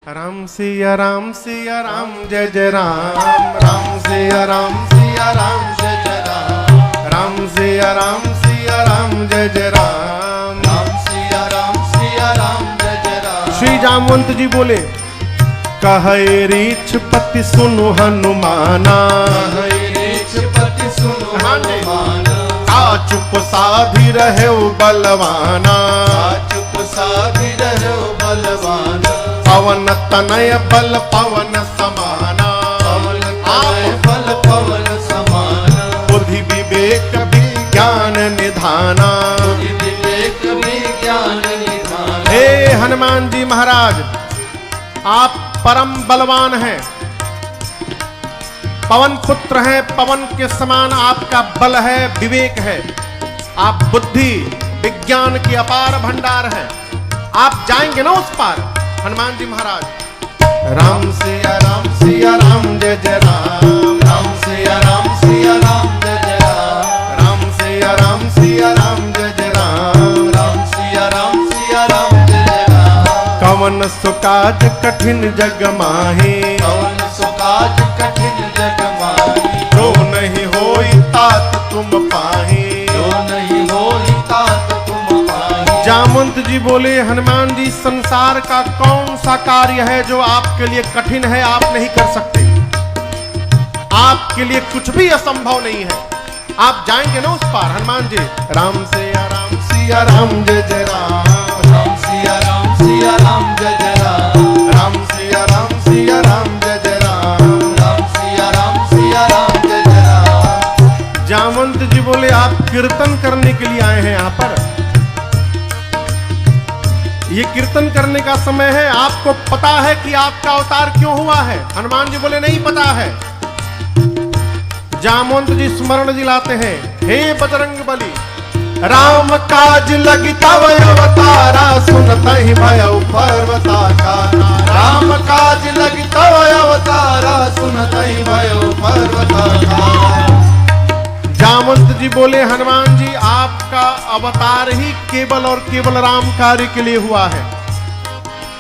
राम सिया राम जय जय राम। राम सिया राम जय जय राम। राम सिया राम जय जय राम। राम सिया राम जय जय राम। श्री जामवंत जी बोले, कहे रीछ पति सुनु हनुमाना। पति सुनो हनुमाना। चुप साधी रहे बलवाना। चुप साधी रहे बलवाना। पवन तनय बल पवन समाना। पवन तनय बल पवन समाना। बुद्धि विवेक विज्ञान निधाना। बुद्धि विवेक विज्ञान निधाना। हे हनुमान जी महाराज, आप परम बलवान हैं, पवन पुत्र हैं, पवन के समान आपका बल है, विवेक है, आप बुद्धि विज्ञान की अपार भंडार है। आप जाएंगे ना उस पार हनुमान जी महाराज। राम सिया राम जय जय राम। राम सिया राम जय जय राम। राम सिया राम जय जय राम। राम सिया राम जय जय राम। कवन सुकाज कठिन जग माही। कवन सुकाज कठिन जग माही। जो नहीं होई तात तुम पाही। जो नहीं होई तात तुम पाही। जामवंत जी बोले, हनुमान जी संसार का कौन सा कार्य है जो आपके लिए कठिन है, आप नहीं कर सकते। आपके लिए कुछ भी असंभव नहीं है। आप जाएंगे ना उस पार हनुमान जी। राम सिया राम जय जय राम। राम सिया राम जय जय राम। राम सिया राम जय जय राम। राम सिया राम जय जय राम। जामवंत जी बोले, आप कीर्तन करने के लिए आए हैं यहाँ पर। ये कीर्तन करने का समय है। आपको पता है कि आपका अवतार क्यों हुआ है? हनुमान जी बोले, नहीं पता है। जामवंत जी स्मरण दिलाते हैं, हे बजरंग बली, राम काज लगी तव अवतारा। सुनत ही भयउ पर्वताकारा। राम काज लगी तव अवतारा। सुनत ही भयो पर्वताकारा। जामवंत जी बोले, हनुमान जी आपका अवतार ही केवल और केवल राम कार्य के लिए हुआ है।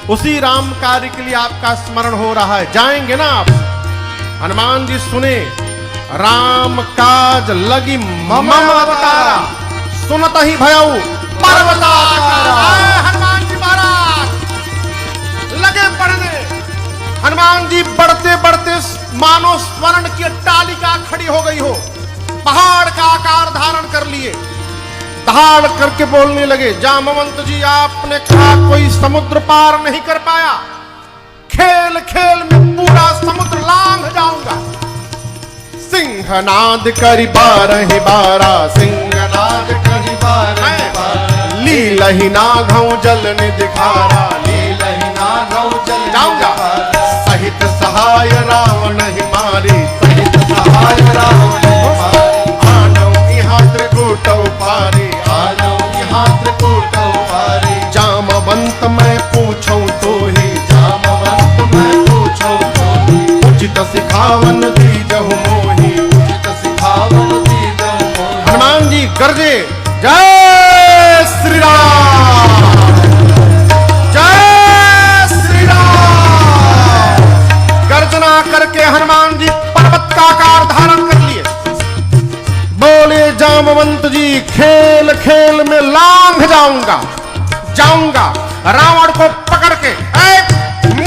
उसी राम कार्य के लिए आपका स्मरण हो रहा है। जाएंगे ना आप? हनुमान जी सुने, राम काज लगी मम अवतारा। सुनत ही भयउ पर्वताकारा। हनुमान जी महाराज लगे पढ़ने। हनुमान जी बढ़ते बढ़ते मानो स्वर्ण की अट्टालिका खड़ी हो गई हो, पहाड़ का आकार धारण कर लिए। धाड़ करके बोलने लगे, जामवंत जी आपने कहा कोई समुद्र पार नहीं कर पाया, खेल खेल में पूरा समुद्र लांघ जाऊंगा। सिंहनाद करी बारह बारा। सिंहनाद करी बारह बारा। लीलहि नाघौ जल ने दिखारा। लीलहि नाघौ जल ने जाऊंगा। दिखारा। सहित सहाय रावण ही मारी। सहित सहाय रावण ही मारी। आनौ यहाँ त्रिकूट पारी। आनौ यहाँ त्रिकूट पारी। जामवंत मैं पूछूं तो ही। जामवंत मैं पूछूं तो ही। उचित सिखावन दीजहु मोहि। उचित सिखावन दीजहु मोहि। हनुमान जी गरजे, जय श्री राम, जय श्री राम। गर्जना करके हनुमान जी पर्वत का आकार धारण कर लिए। बोले, जामवंत जी खेल खेल में लांघ जाऊंगा, रावण को पकड़ के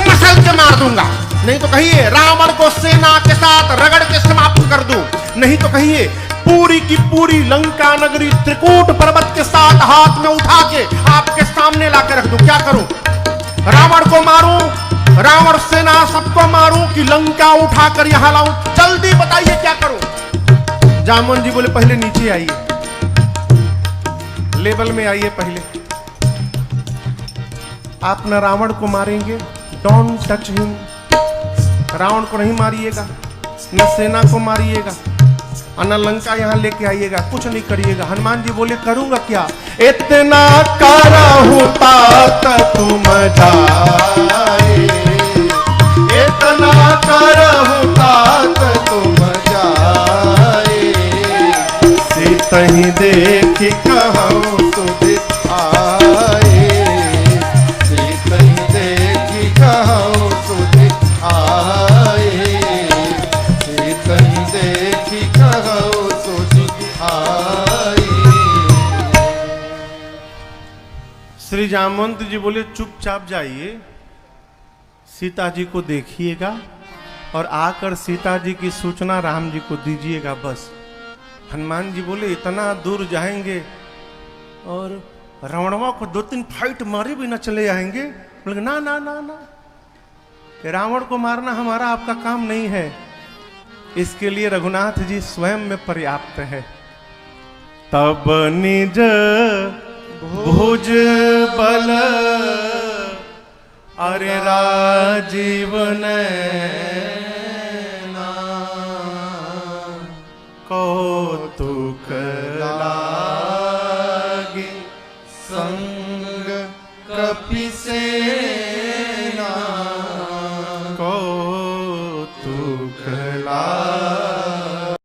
मसल के मार दूंगा। नहीं तो कहिए रावण को सेना के साथ रगड़ के समाप्त कर दूं। नहीं तो कहिए पूरी की पूरी लंका नगरी त्रिकूट पर्वत के साथ हाथ में उठा के आपके सामने लाकर रख दूं। क्या करूं? रावण को मारूं, रावण सेना सबको मारूं, कि लंका उठाकर यहां लाऊं? जल्दी बताइए क्या करूं? जामवंत जी बोले, पहले नीचे आइए, लेवल में आइए। पहले आप न रावण को मारेंगे, डोंट टच हिम। रावण को नहीं मारिएगा, न सेना को मारिएगा, न लंका यहां लेके आइएगा, कुछ नहीं करिएगा। हनुमान जी बोले, करूंगा क्या? इतना करहु तात तुम जाए। इतना करहु तात तुम जाए। सीतहि देखि कहूँ सुधित आए। सीतहि देखि कहूँ जामवंत जी बोले चुपचाप जाइए, सीता जी को देखिएगा और आकर सीता जी की सूचना राम जी को दीजिएगा बस। हनुमान जी बोले इतना दूर जाएंगे और रावणवा को 2-3 फाइट मारे भी न चले आएंगे? बोले ना ना ना ना, रावण को मारना हमारा आपका काम नहीं है, इसके लिए रघुनाथ जी स्वयं में पर्याप्त है। तब निज भुज बल अरे राजीव नैना कौतुक लागी संग कपिसेना कौतुक लागी।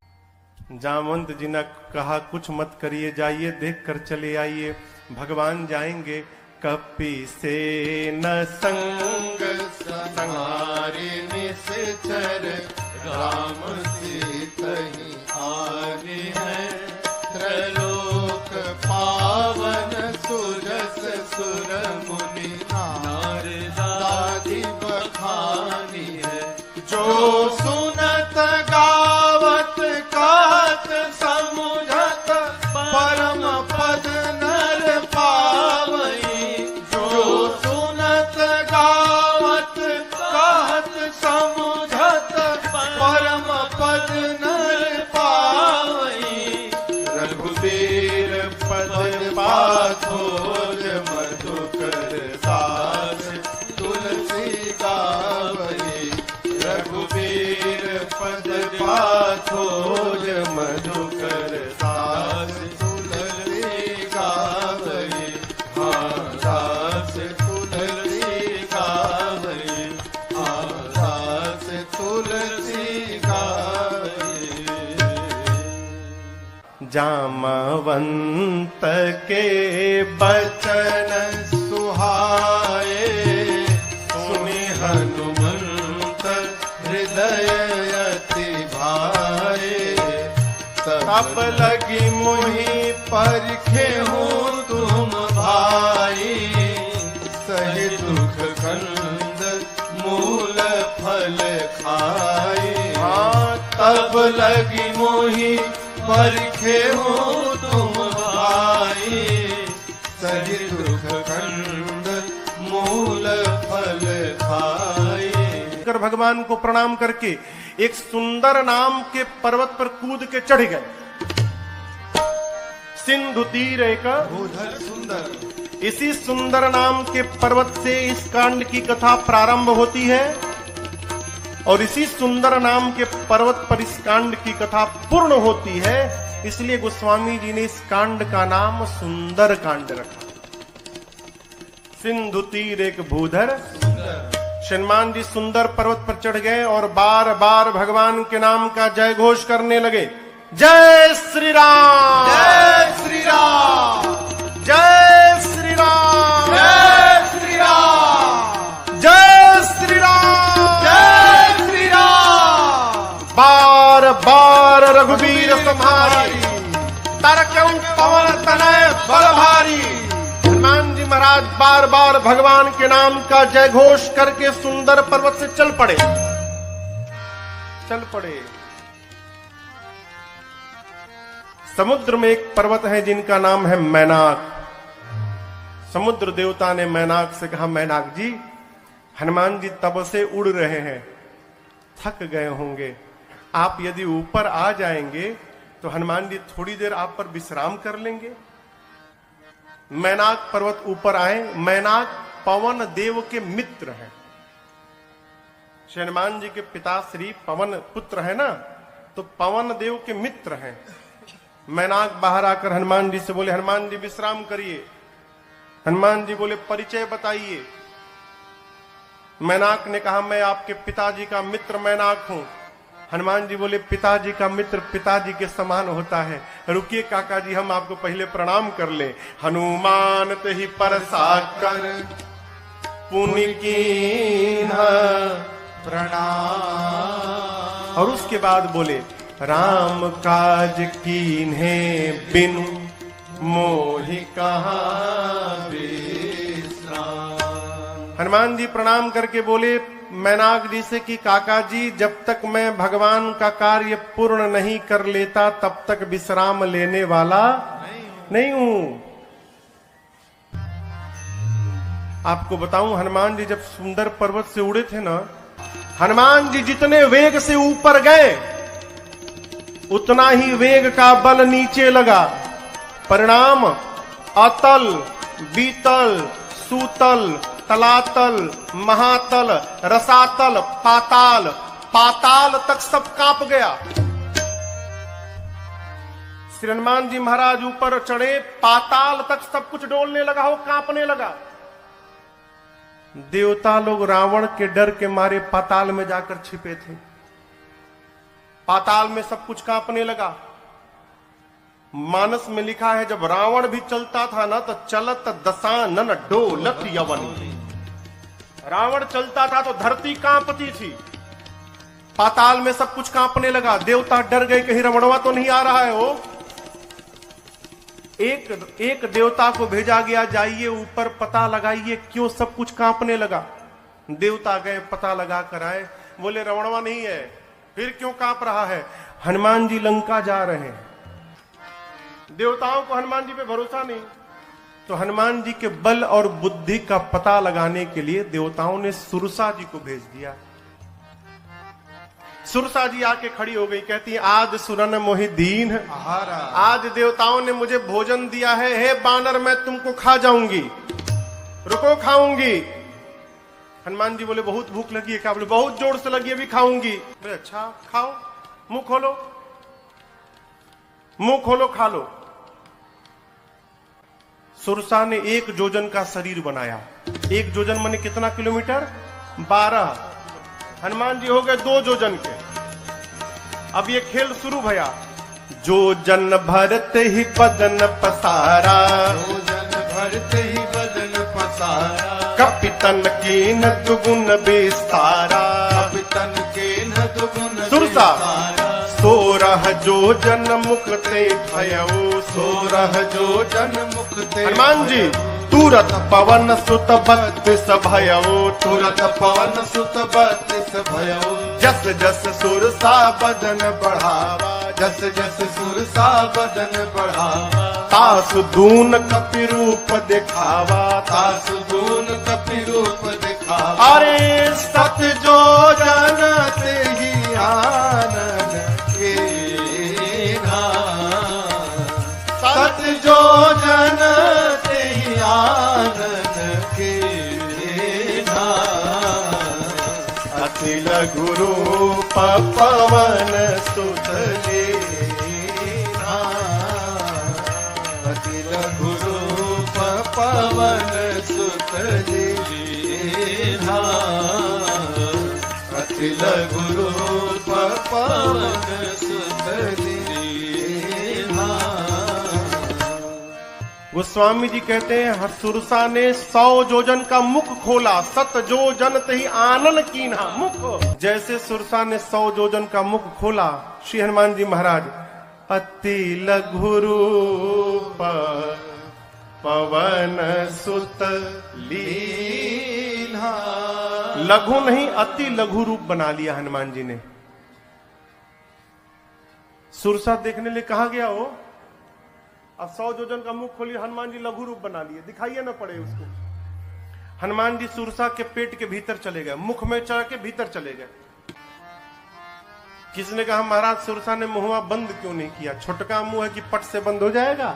जामवंत जी ने कहा कुछ मत करिए, जाइए देख कर चले आइए। भगवान जाएंगे, कपि से न संग संहारे निश्चर राम सीतहि आगे है त्रलोक पावन सुरस सुर मुनि नारदादि बखानी है। जो सुनत गावत कहत समुझत परम पद नर पावई। जो सुनत गावत कहत समुझत परम पद नर पावई। रघुबीर पद पाथोज मधुकर दास तुलसी गावई। रघुबीर पद पाथोज मधुकर दास तुलसी गावई। हाँ दास तुलसी गावई, हाँ दास तुलसी गावई। जामवंत के बचन सुहाए सुनि हनुमंत हृदय अति भाए। तब लगी मोहि परखे हूँ तुम भाई। सही दुख कंद मूल फल खाई। हाँ तब लगी मोहि परखे हूँ तुम भाई। सही दुख कंद मूल फल खाई। कर भगवान को प्रणाम करके एक सुंदर नाम के पर्वत पर कूद के चढ़ गए। सिंधु तीर एक भूधर सुंदर। इसी सुंदर नाम के पर्वत से इस कांड की कथा प्रारंभ होती है और इसी सुंदर नाम के पर्वत पर इस कांड की कथा पूर्ण होती है। इसलिए गोस्वामी जी ने इस कांड का नाम सुंदर कांड रखा। सिंधु तीर एक भूधर। हनुमान जी सुंदर पर्वत पर चढ़ गए और बार बार भगवान के नाम का जय घोष करने लगे। जय श्री राम, जय श्री राम, जय श्री राम, जय श्री राम, जय श्री राम, जय श्री राम। बार बार रघुबीर तुम्हारी तरक्यों पवन तनय बल भारी। हनुमान जी महाराज बार बार भगवान के नाम का जय घोष करके सुंदर पर्वत से चल पड़े। समुद्र में एक पर्वत है जिनका नाम है मैनाक। समुद्र देवता ने मैनाक से कहा, मैनाक जी हनुमान जी तब से उड़ रहे हैं, थक गए होंगे, आप यदि ऊपर आ जाएंगे तो हनुमान जी थोड़ी देर आप पर विश्राम कर लेंगे। मैनाक पर्वत ऊपर आए। मैनाक पवन देव के मित्र हैं। हनुमान जी के पिता श्री पवन पुत्र है ना, तो पवन देव के मित्र हैं। मैनाक बाहर आकर हनुमान जी से बोले, हनुमान जी विश्राम करिए। हनुमान जी बोले, परिचय बताइए। मैनाक ने कहा, मैं आपके पिताजी का मित्र मैनाक हूं। हनुमान जी बोले, पिताजी का मित्र पिताजी के समान होता है, रुकिए काका जी हम आपको पहले प्रणाम कर ले। हनुमान ते ही परसा कर पुनि कीन्हा प्रणाम। और उसके बाद बोले, राम काज कीन्हे बिनु मोहि कहाँ बीस हनुमान जी प्रणाम करके बोले मैनाक जी से कि काका जी, जब तक मैं भगवान का कार्य पूर्ण नहीं कर लेता तब तक विश्राम लेने वाला नहीं हूं। आपको बताऊं, हनुमान जी जब सुंदर पर्वत से उड़े थे ना, हनुमान जी जितने वेग से ऊपर गए उतना ही वेग का बल नीचे लगा। परिणाम अतल, बीतल, सूतल, तलातल, महातल, रसातल, पाताल, पाताल तक सब कांप गया। श्री हनुमान जी महाराज ऊपर चढ़े, पाताल तक सब कुछ डोलने लगा हो, कांपने लगा। देवता लोग रावण के डर के मारे पाताल में जाकर छिपे थे। पाताल में सब कुछ कांपने लगा। मानस में लिखा है, जब रावण भी चलता था ना तो चलत दशानन डोलत यवनी। रावण चलता था तो धरती कांपती थी। पाताल में सब कुछ कांपने लगा। देवता डर गए, कहीं रावणवा तो नहीं आ रहा है। वो एक देवता को भेजा गया, जाइए ऊपर पता लगाइए क्यों सब कुछ कांपने लगा। देवता गए, पता लगा कर आए, बोले रावणवा नहीं है। फिर क्यों कांप रहा है? हनुमान जी लंका जा रहे हैं। देवताओं को हनुमान जी पे भरोसा नहीं, तो हनुमान जी के बल और बुद्धि का पता लगाने के लिए देवताओं ने सुरसा जी को भेज दिया। सुरसा जी आके खड़ी हो गई, कहती है आज सुरन मोहि दीन, आज देवताओं ने मुझे भोजन दिया है, हे बानर मैं तुमको खा जाऊंगी, रुको खाऊंगी। हनुमान जी बोले बहुत भूख लगी है क्या? बोले बहुत जोर से लगी है, अभी खाऊंगी। बोले अच्छा खाओ, मुंह खोलो, मुंह खोलो, खा लो। सुरसा ने 1 जोजन का शरीर बनाया। 1 जोजन माने कितना किलोमीटर? 12। हनुमान जी हो गए 2 जोजन के। अब ये खेल शुरू भया। जोजन भरते ही बदन पसारा, जोजन भरते ही बदन पसारा, कपितन की न दुगुन विस्तारा, कपितन के न दुगुन सुरसा विस्तारा। 16 जोजन मुक्ते भयऊ, 16 जोजन मुक्ते हनुमान जी तुरत पवन सुत 32 भयऊ, तुरत पवन सुत 32 भयऊ। जस जस सुरसा बदन बढ़ावा, जस जस सुरसा बदन बढ़ावा, तासु दून कपि रूप दिखावा, तासु दून कपि रूप दिखावा। अरे सत जो जन ते ही आनंद के सत जो जन ते ही आनंद के अति लघु रूप पवन सुत लेना, अति लघु रूप पवन सुत लेना, अति लघु रूप पवन सुत लेना। गोस्वामी जी कहते हैं सुरसा ने 100 जोजन का मुख खोला, 7 जोजन तही आनन कीन्हा। मुख जैसे सुरसा ने 100 जोजन का मुख खोला, श्री हनुमान जी महाराज अति लघु रूप पवन सुत लीन्हा। लघु नहीं अति लघु रूप बना लिया हनुमान जी ने। सुरसा देखने लिए कहा गया हो, अब 100 जोजन का मुख खोलिए, हनुमान जी लघु रूप बना लिए, दिखाइए ना पड़े उसको। हनुमान जी सुरसा के पेट के भीतर चले गए, मुख में चढ़ के भीतर चले गए। किसने कहा महाराज सुरसा ने मुंहवा बंद क्यों नहीं किया? छोटका मुंह है कि पट से बंद हो जाएगा?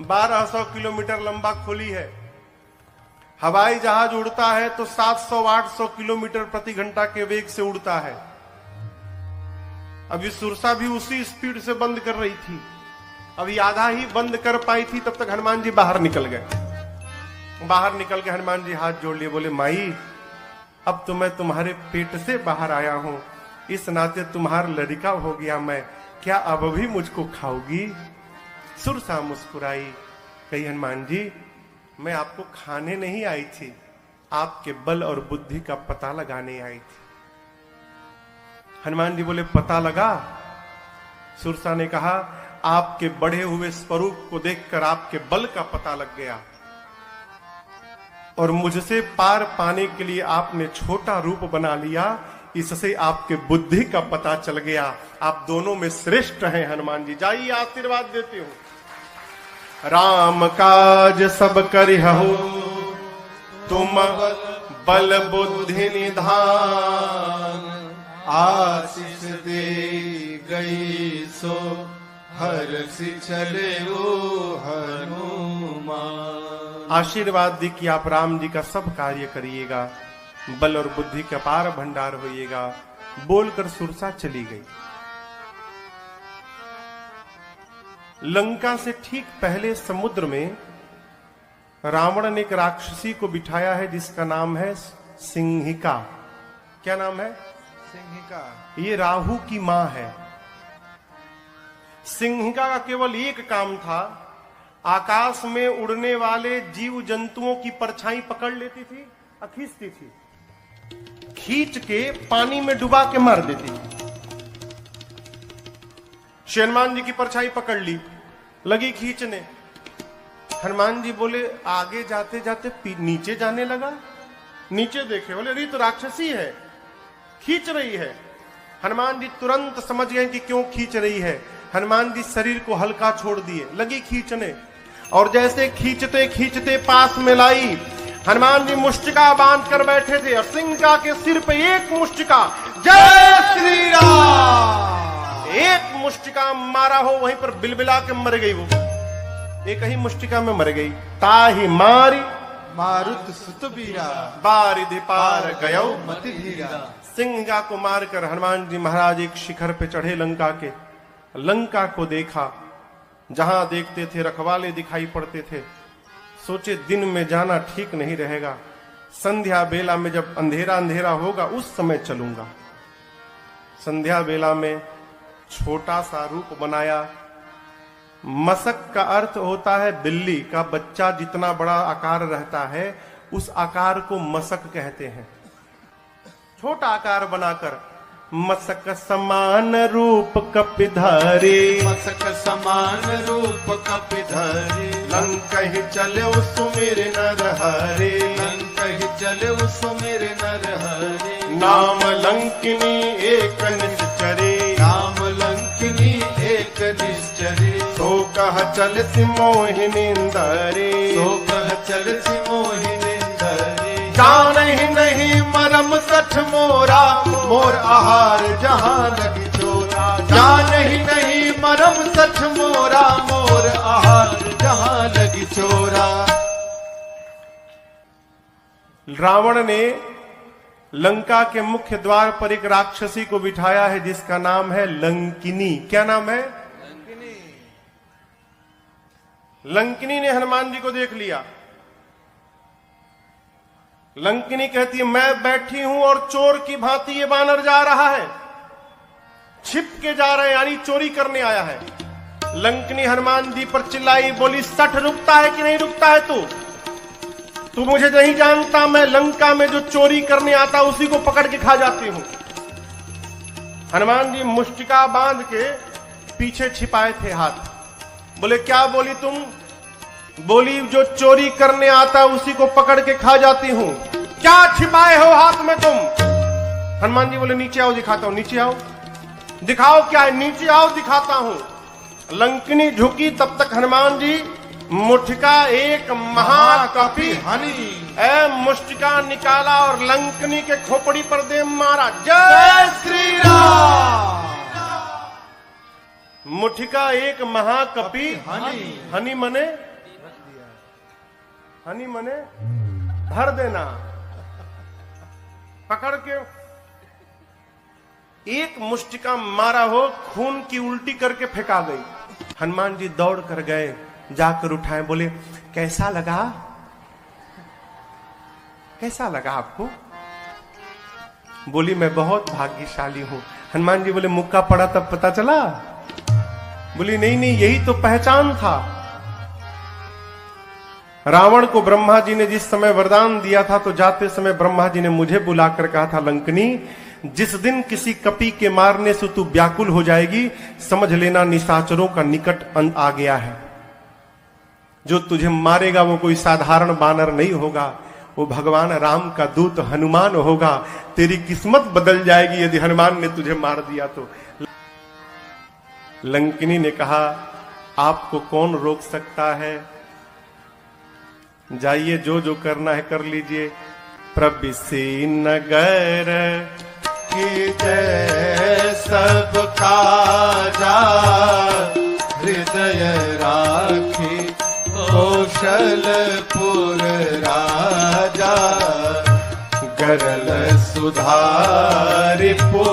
1200 किलोमीटर लंबा खोली है। हवाई जहाज उड़ता है तो 700-800 किलोमीटर प्रति घंटा के वेग से उड़ता है। अभी सुरसा भी उसी स्पीड से बंद कर रही थी, अभी आधा ही बंद कर पाई थी, तब तक हनुमान जी बाहर निकल गए। बाहर निकल के हनुमान जी हाथ जोड़ लिए, बोले माई अब तो मैं तुम्हारे पेट से बाहर आया हूं, इस नाते तुम्हारा लड़का हो गया मैं, क्या अब भी मुझको खाओगी? सुरसा मुस्कुराई, कही हनुमान जी मैं आपको खाने नहीं आई थी, आपके बल और बुद्धि का पता लगाने आई थी। हनुमान जी बोले पता लगा? सुरसा ने कहा आपके बढ़े हुए स्वरूप को देखकर आपके बल का पता लग गया। और मुझसे पार पाने के लिए आपने छोटा रूप बना लिया, इससे आपके बुद्धि का पता चल गया। आप दोनों में श्रेष्ठ हैं हनुमान जी। जाइए आशीर्वाद देते हो। राम काज सब करिहु तुम बल बुद्धि निधान, आशीष दे गई सो हर्षि चले ओ हनुमान। आशीर्वाद दी कि आप राम जी का सब कार्य करिएगा, बल और बुद्धि का पार भंडार होइएगा। बोलकर सुरसा चली गई। लंका से ठीक पहले समुद्र में रावण ने एक राक्षसी को बिठाया है जिसका नाम है सिंहिका। क्या नाम है? सिंहिका। ये राहु की मां है। सिंहिका का केवल एक काम था, आकाश में उड़ने वाले जीव जंतुओं की परछाई पकड़ लेती थी और खींचती थी, खींच के पानी में डुबा के मार देती थी। हनुमान जी की परछाई पकड़ ली, लगी खींचने। हनुमान जी बोले आगे जाते जाते नीचे जाने लगा। नीचे देखे, बोले अरे तो राक्षसी है, खींच रही है। हनुमान जी तुरंत समझ गए कि क्यों खींच रही है। हनुमान जी शरीर को हल्का छोड़ दिए, लगी खींचने। और जैसे खींचते खींचते पास में लाई, हनुमान जी मुष्टिका बांध कर बैठे थे और सिंहिका के सिर पे एक मुष्टिका, जय श्री राम, एक मुष्टिका मारा हो, वहीं पर बिलबिला के मर गई। वो एक ही मुष्टिका में मर गई। ताही मारी मारुत सुत बीरा, बारिधि पार गयो मति धीरा। सिंहिका को मारकर हनुमान जी महाराज एक शिखर पे चढ़े लंका के। लंका को देखा, जहां देखते थे रखवाले दिखाई पड़ते थे। सोचे दिन में जाना ठीक नहीं रहेगा, संध्या बेला में जब अंधेरा अंधेरा होगा उस समय चलूंगा। संध्या बेला में छोटा सा रूप बनाया। मसक का अर्थ होता है बिल्ली का बच्चा जितना बड़ा आकार रहता है उस आकार को मसक कहते हैं। छोटा आकार बनाकर मसक समान रूप कपिधारी, मसक समान रूप कपिधारी। लंकहि चले सुमिर नर हरे, लंकहि चले सुमिर नर हरे। नाम लंकिनी एक निश्चरे, नाम लंकिनी एक निश्चरे। सो कह चल मोहिनी दरे, सो कह चल मोहिनी दरे। जान ही नहीं मरम सठ मोरा, मोर आहार जहां लगी चोरा। जान ही नहीं मरम सठ मोरा, मोर आहार जहां लगी चोरा। रावण ने लंका के मुख्य द्वार पर एक राक्षसी को बिठाया है जिसका नाम है लंकिनी। क्या नाम है? लंकिनी ने हनुमान जी को देख लिया। लंकिनी कहती है मैं बैठी हूं और चोर की भांति ये बानर जा रहा है, छिप के जा रहे हैं, यानी चोरी करने आया है। लंकिनी हनुमान जी पर चिल्लाई, बोली सठ रुकता है कि नहीं रुकता है तू मुझे नहीं जानता, मैं लंका में जो चोरी करने आता उसी को पकड़ के खा जाती हूं। हनुमान जी मुष्टिका बांध के पीछे छिपाए थे हाथ। बोले क्या बोली तुम? बोली जो चोरी करने आता उसी को पकड़ के खा जाती हूं। क्या छिपाए हो हाथ में तुम? हनुमान जी बोले नीचे आओ दिखाता हूं। नीचे आओ, दिखाओ क्या है? नीचे आओ दिखाता हूं। लंकिनी झुकी, तब तक हनुमान जी मुष्टिका एक महाकपि हनी ए मुष्टिका निकाला और लंकिनी के खोपड़ी पर दे मारा। जय श्री राम। मुठिका एक महाकपि हनी। हनी मने, हनी मने भर देना। पकड़ के एक मुष्टिका मारा हो, खून की उल्टी करके फेंका गई। हनुमान जी दौड़ कर गए, जाकर उठाए, बोले कैसा लगा? कैसा लगा आपको? बोली मैं बहुत भाग्यशाली हूं। हनुमान जी बोले मुक्का पड़ा तब पता चला? बोली नहीं नहीं, यही तो पहचान था। रावण को ब्रह्मा जी ने जिस समय वरदान दिया था तो जाते समय ब्रह्मा जी ने मुझे बुलाकर कहा था लंकिनी जिस दिन किसी कपि के मारने से तू व्याकुल हो जाएगी समझ लेना निशाचरों का निकट अंत आ गया है। जो तुझे मारेगा वो कोई साधारण बानर नहीं होगा, वो भगवान राम का दूत हनुमान होगा। तेरी किस्मत बदल जाएगी यदि हनुमान ने तुझे मार दिया तो। लंकिनी ने कहा, आपको कौन रोक सकता है, जाइए जो जो करना है कर लीजिए। प्रविशि नगर की जय सब काजा, हृदय राखी कौशलपुर राजा। गरल सुधारिपु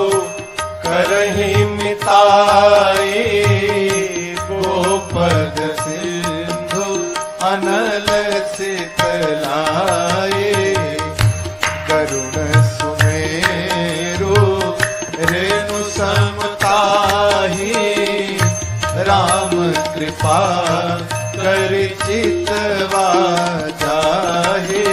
करहि मिताई, गोपद सिंधु अनल सितलाए। करुण सुमेरु रेणु समताही, राम कृपा कर चितवा जाहे।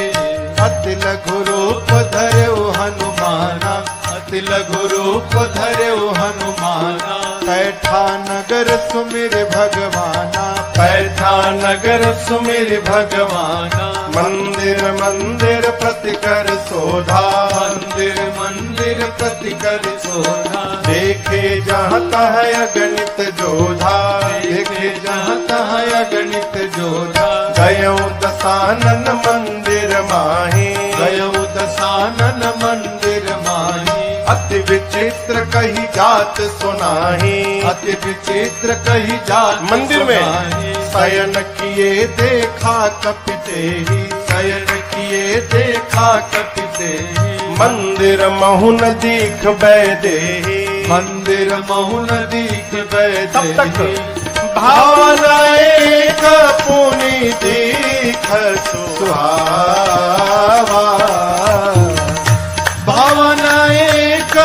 अति लघु रूप धर्यो हनुमाना, अति लघु रूप धर्यो हनुमाना। पैठा नगर सुमिर भगवाना, पैठा नगर सुमिर भगवाना। मंदिर मंदिर प्रति कर शोधा, मंदिर मंदिर प्रति कर शोधा। देखे जहाँ तह अगणित जोधा, देखे जहाँ तह अगणित जोधा। गयो दसानन मंदिर माही, गयो दसानन मंदिर माही। अति विचित्र कही जात सुनाही, अति विचित्र कही जात मंदिर में शयन किए देखा कपिते ही, शयन किए देखा कपिते ही। मंदिर महु न दीख बैदेही, मंदिर महु न दीख बैदेही। भावना एक पुनि दीख सुहावा, भावना एक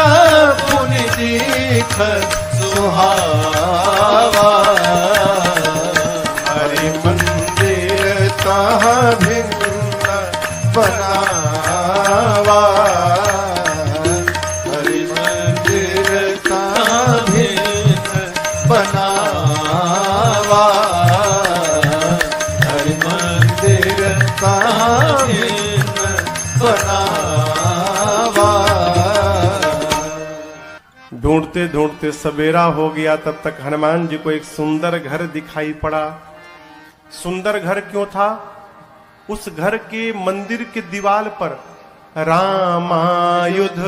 पुनि दीख सुहावा। हरि मंदिर तहाँ भिन्न बनावा, हरि मंदिर तहाँ भिन्न बनावा। हरि मंदिर तहाँ भिन्न बनावा। ढूंढते ढूंढते सवेरा हो गया। तब तक हनुमान जी को एक सुंदर घर दिखाई पड़ा। सुंदर घर क्यों था? उस घर के मंदिर के दीवार पर रामायुध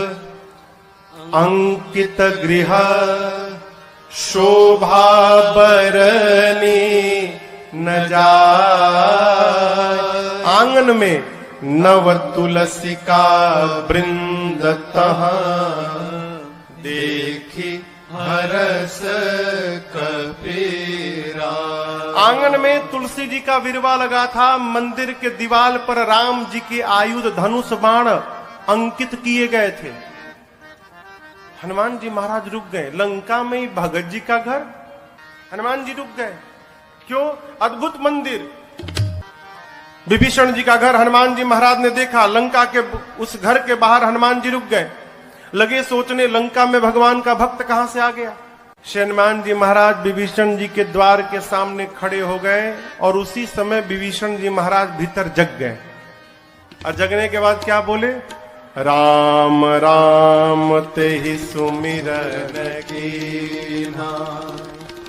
अंकित गृह, शोभा बरनी न जाय। आंगन में नव तुलसी का वृंद तहाँ, देखी हरस कपीरा। आंगन में तुलसी जी का विरवा लगा था। मंदिर के दीवार पर राम जी के आयुध धनुष बाण अंकित किए गए थे। हनुमान जी महाराज रुक गए। लंका में ही भगत जी का घर, हनुमान जी रुक गए। क्यों? अद्भुत मंदिर। विभीषण जी का घर हनुमान जी महाराज ने देखा। लंका के उस घर के बाहर हनुमान जी रुक गए। लगे सोचने, लंका में भगवान का भक्त कहां से आ गया। हनुमान जी महाराज विभीषण जी के द्वार के सामने खड़े हो गए और उसी समय विभीषण जी महाराज भीतर जग गए। और जगने के बाद क्या बोले? राम राम ते ही सुमिरन कीन्हा।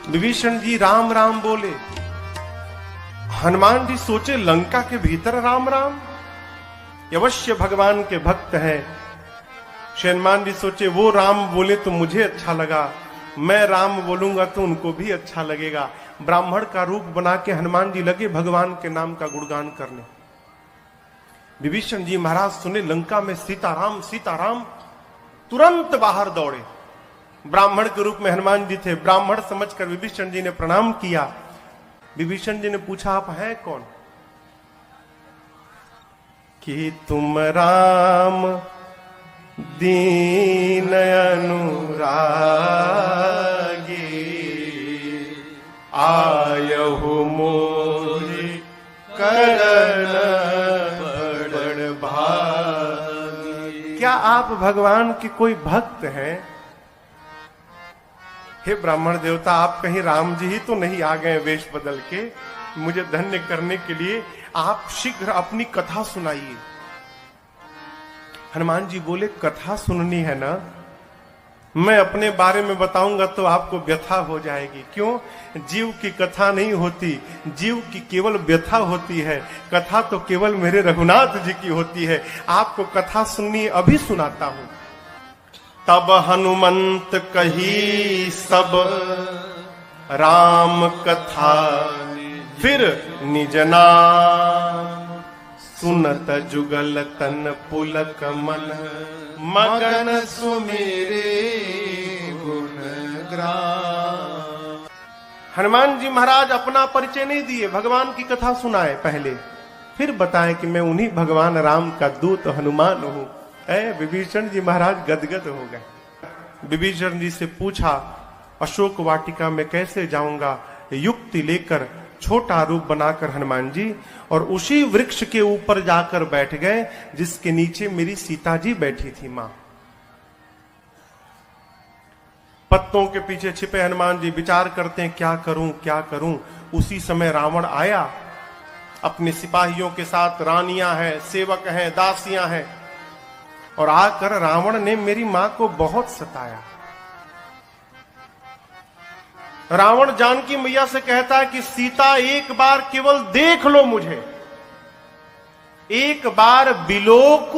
विभीषण जी राम राम बोले। हनुमान जी सोचे, लंका के भीतर राम राम, अवश्य भगवान के भक्त है। हनुमान जी सोचे, वो राम बोले तो मुझे अच्छा लगा, मैं राम बोलूंगा तो उनको भी अच्छा लगेगा। ब्राह्मण का रूप बना के हनुमान जी लगे भगवान के नाम का गुणगान करने। विभीषण जी महाराज सुने लंका में सीताराम सीताराम, तुरंत बाहर दौड़े। ब्राह्मण के रूप में हनुमान जी थे। ब्राह्मण समझकर विभीषण जी ने प्रणाम किया। विभीषण जी ने पूछा, आप हैं कौन? कि तुम राम दीन अनुरागी, आयहु मोहि करण बड़ भागी। क्या आप भगवान के कोई भक्त हैं? हे ब्राह्मण देवता, आप कहीं राम जी ही तो नहीं आ गए वेश बदल के मुझे धन्य करने के लिए? आप शीघ्र अपनी कथा सुनाइए। हनुमान जी बोले कथा सुननी है ना, मैं अपने बारे में बताऊंगा तो आपको व्यथा हो जाएगी। क्यों? जीव की कथा नहीं होती, जीव की केवल व्यथा होती है। कथा तो केवल मेरे रघुनाथ जी की होती है। आपको कथा सुननी, अभी सुनाता हूं। तब हनुमंत कही सब राम कथा, फिर निज नाम सुनत जुगल तन पुलक मन, मगन सुमेरे गुण ग्राम। हनुमान जी महाराज अपना परिचय नहीं दिए, भगवान की कथा सुनाए पहले, फिर बताएं कि मैं उन्हीं भगवान राम का दूत हनुमान हूं। विभीषण जी महाराज गदगद हो गए। विभीषण जी से पूछा, अशोक वाटिका में कैसे जाऊंगा? युक्ति लेकर छोटा रूप बनाकर हनुमान जी और उसी वृक्ष के ऊपर जाकर बैठ गए जिसके नीचे मेरी सीता जी बैठी थी मां। पत्तों के पीछे छिपे हनुमान जी विचार करते हैं क्या करूं क्या करूं। उसी समय रावण आया अपने सिपाहियों के साथ, रानियां हैं, सेवक हैं, दासियां हैं, और आकर रावण ने मेरी मां को बहुत सताया। रावण जानकी मैया से कहता है कि सीता एक बार केवल देख लो मुझे, एक बार बिलोक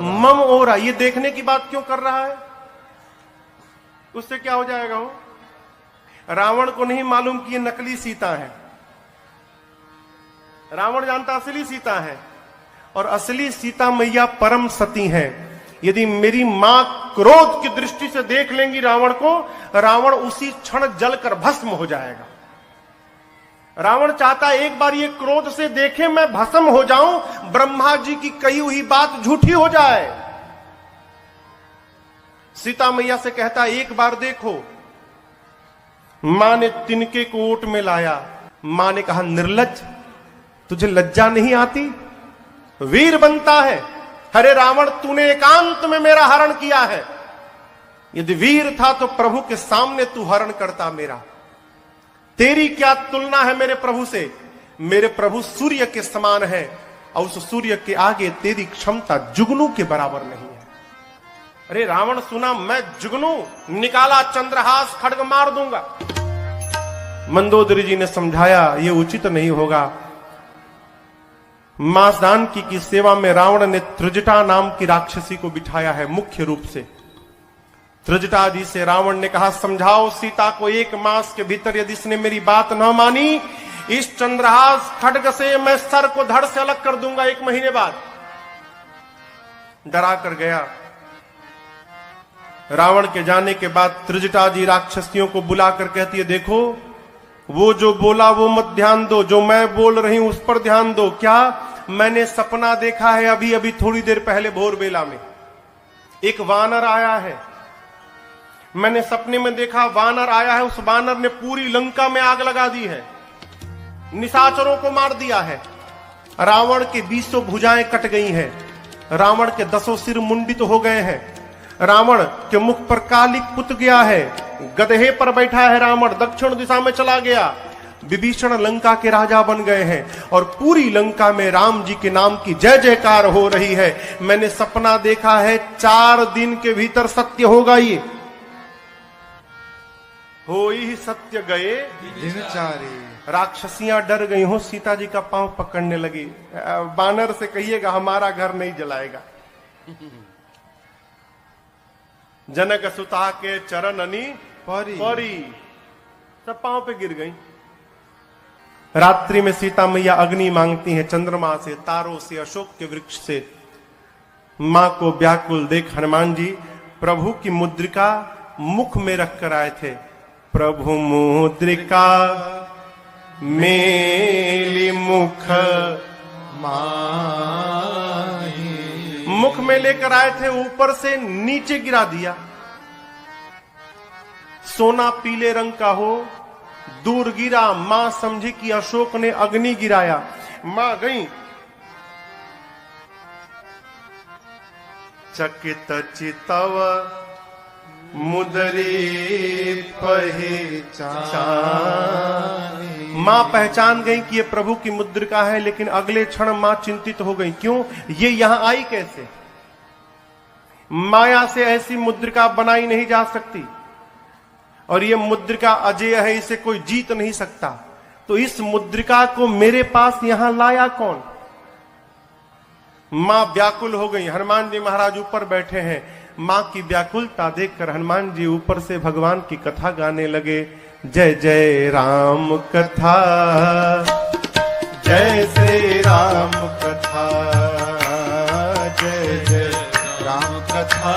मम ओरा। ये देखने की बात क्यों कर रहा है? उससे क्या हो जाएगा? वो रावण को नहीं मालूम कि ये नकली सीता है। रावण जानता असली सीता है, और असली सीता मैया परम सती है। यदि मेरी मां क्रोध की दृष्टि से देख लेंगी रावण को, रावण उसी क्षण जलकर भस्म हो जाएगा। रावण चाहता है एक बार ये क्रोध से देखे, मैं भस्म हो जाऊं, ब्रह्मा जी की कही हुई बात झूठी हो जाए। सीता मैया से कहता एक बार देखो। मां ने तिनके को ओट में लाया। मां ने कहा, निर्लज्ज, तुझे लज्जा नहीं आती? वीर बनता है। अरे रावण, तूने एकांत में मेरा हरण किया है। यदि वीर था तो प्रभु के सामने तू हरण करता मेरा। तेरी क्या तुलना है मेरे प्रभु से? मेरे प्रभु सूर्य के समान है, और उस सूर्य के आगे तेरी क्षमता जुगनू के बराबर नहीं है। अरे रावण सुना, मैं जुगनू, निकाला चंद्रहास, खड्ग मार दूंगा। मंदोदरी जी ने समझाया ये उचित नहीं होगा। मां जानकी की सेवा में रावण ने त्रिजटा नाम की राक्षसी को बिठाया है मुख्य रूप से। त्रिजटा जी से रावण ने कहा, समझाओ सीता को, एक मास के भीतर यदि इसने मेरी बात न मानी, इस चंद्रहास खड्ग से मैं सर को धड़ से अलग कर दूंगा 1 महीने बाद। डरा कर गया। रावण के जाने के बाद त्रिजटा जी राक्षसियों को बुलाकर कहती है, देखो वो जो बोला वो मत ध्यान दो, जो मैं बोल रही हूं उस पर ध्यान दो। क्या? मैंने सपना देखा है अभी अभी थोड़ी देर पहले भोर बेला में, एक वानर आया है। मैंने सपने में देखा वानर आया है, उस वानर ने पूरी लंका में आग लगा दी है, निशाचरों को मार दिया है। रावण के 20 भुजाएं कट गई हैं, रावण के 10 सिर मुंडित हो गए हैं, रावण के मुख पर कालिक पुत गया है, गधे पर बैठा है रावण, दक्षिण दिशा में चला गया। विभीषण लंका के राजा बन गए हैं, और पूरी लंका में राम जी के नाम की जय जयकार हो रही है। मैंने सपना देखा है, 4 दिन के भीतर सत्य होगा। ये हो ही सत्य गए दिन 4। राक्षसियां डर गई हो, सीता जी का पांव पकड़ने लगी। बानर से कहिएगा हमारा घर नहीं जलाएगा। जनक सुता के चरण अनी परी, सब पांव पे गिर गई। रात्रि में सीता मैया अग्नि मांगती हैं, चंद्रमा से, तारों से, अशोक के वृक्ष से। मां को व्याकुल देख हनुमान जी प्रभु की मुद्रिका मुख में रख कर आए थे। प्रभु मुद्रिका मेली मुख माही, मुख में लेकर आए थे, ऊपर से नीचे गिरा दिया। सोना पीले रंग का हो, दूर गिरा। मां समझी कि अशोक ने अग्नि गिराया। मां गई, चकित चितव मुदरी पहचान। मां पहचान गई कि ये प्रभु की मुद्रिका है, लेकिन अगले क्षण मां चिंतित हो गई। क्यों? ये यहां आई कैसे? माया से ऐसी मुद्रिका बनाई नहीं जा सकती, और ये मुद्रिका अजेय है, इसे कोई जीत नहीं सकता। तो इस मुद्रिका को मेरे पास यहां लाया कौन? मां व्याकुल हो गई। हनुमान जी महाराज ऊपर बैठे हैं। मां की व्याकुलता देखकर हनुमान जी ऊपर से भगवान की कथा गाने लगे। जय जय राम कथा, जय श्री राम कथा, जय जय राम कथा,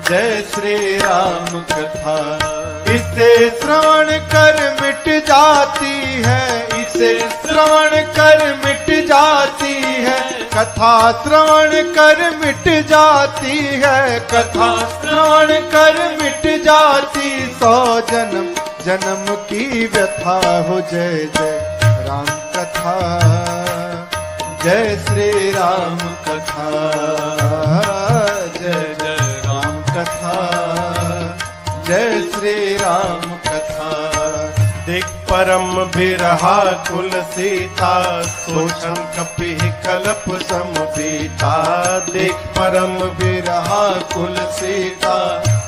जय श्री राम कथा। इसे श्रवण कर मिट जाती है, इसे श्रवण कर मिट जाती है, कथा श्रवण कर मिट जाती है, कथा श्रवण कर मिट जाती। 100 जन्म जन्म की व्यथा हो। जय जय राम कथा, जय श्री राम कथा, जय जय राम कथा, जय श्री राम कथा। देख परम बिरहा कुल सीता, सोचन कपि कलप समबीता। देख परम बिरहा कुल सीता,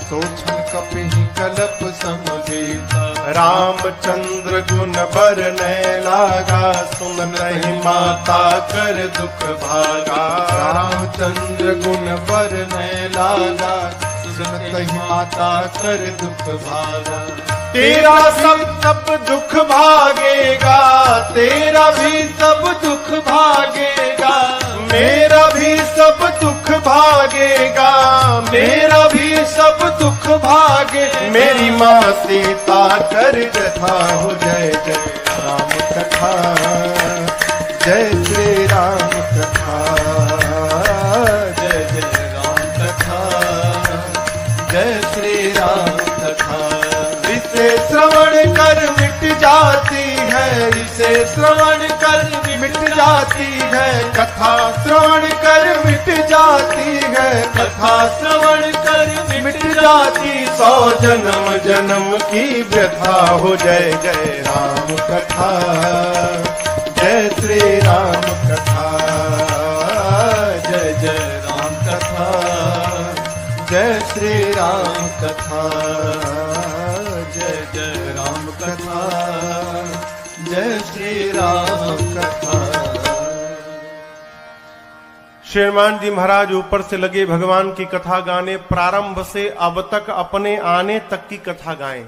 सोचन कपि कलप समबीता। रामचंद्र गुण बरनै लागा, सुन नहीं माता कर दुख भागा। रामचंद्र गुण बरनै लागा, सुन नहीं माता कर दुख भागा। तेरा सब दुख भागेगा, तेरा भी सब दुख भागेगा, मेरा भी सब दुख भागेगा, मेरा भी सब दुख भागे। मेरी माँ सीता कर व्यथा हो। जय जय राम कथा, जय श्री राम कथा, जय जय राम कथा, जय श्री राम कथा। इसे श्रवण कर मिट जाती है, इसे श्रवण कर मिट जाती है, कथा श्रवण कर मिट जाती है, कथा श्रवण कर मिट जाती। 100 जन्म जन्म की व्यथा हो। जय जय राम कथा, जय श्री राम कथा, जय जय राम कथा, जय श्री राम कथा, जय जय राम कथा, जय श्री राम कथा। श्री हनुमान जी महाराज ऊपर से लगे भगवान की कथा गाने। प्रारंभ से अब तक अपने आने तक की कथा गाएं।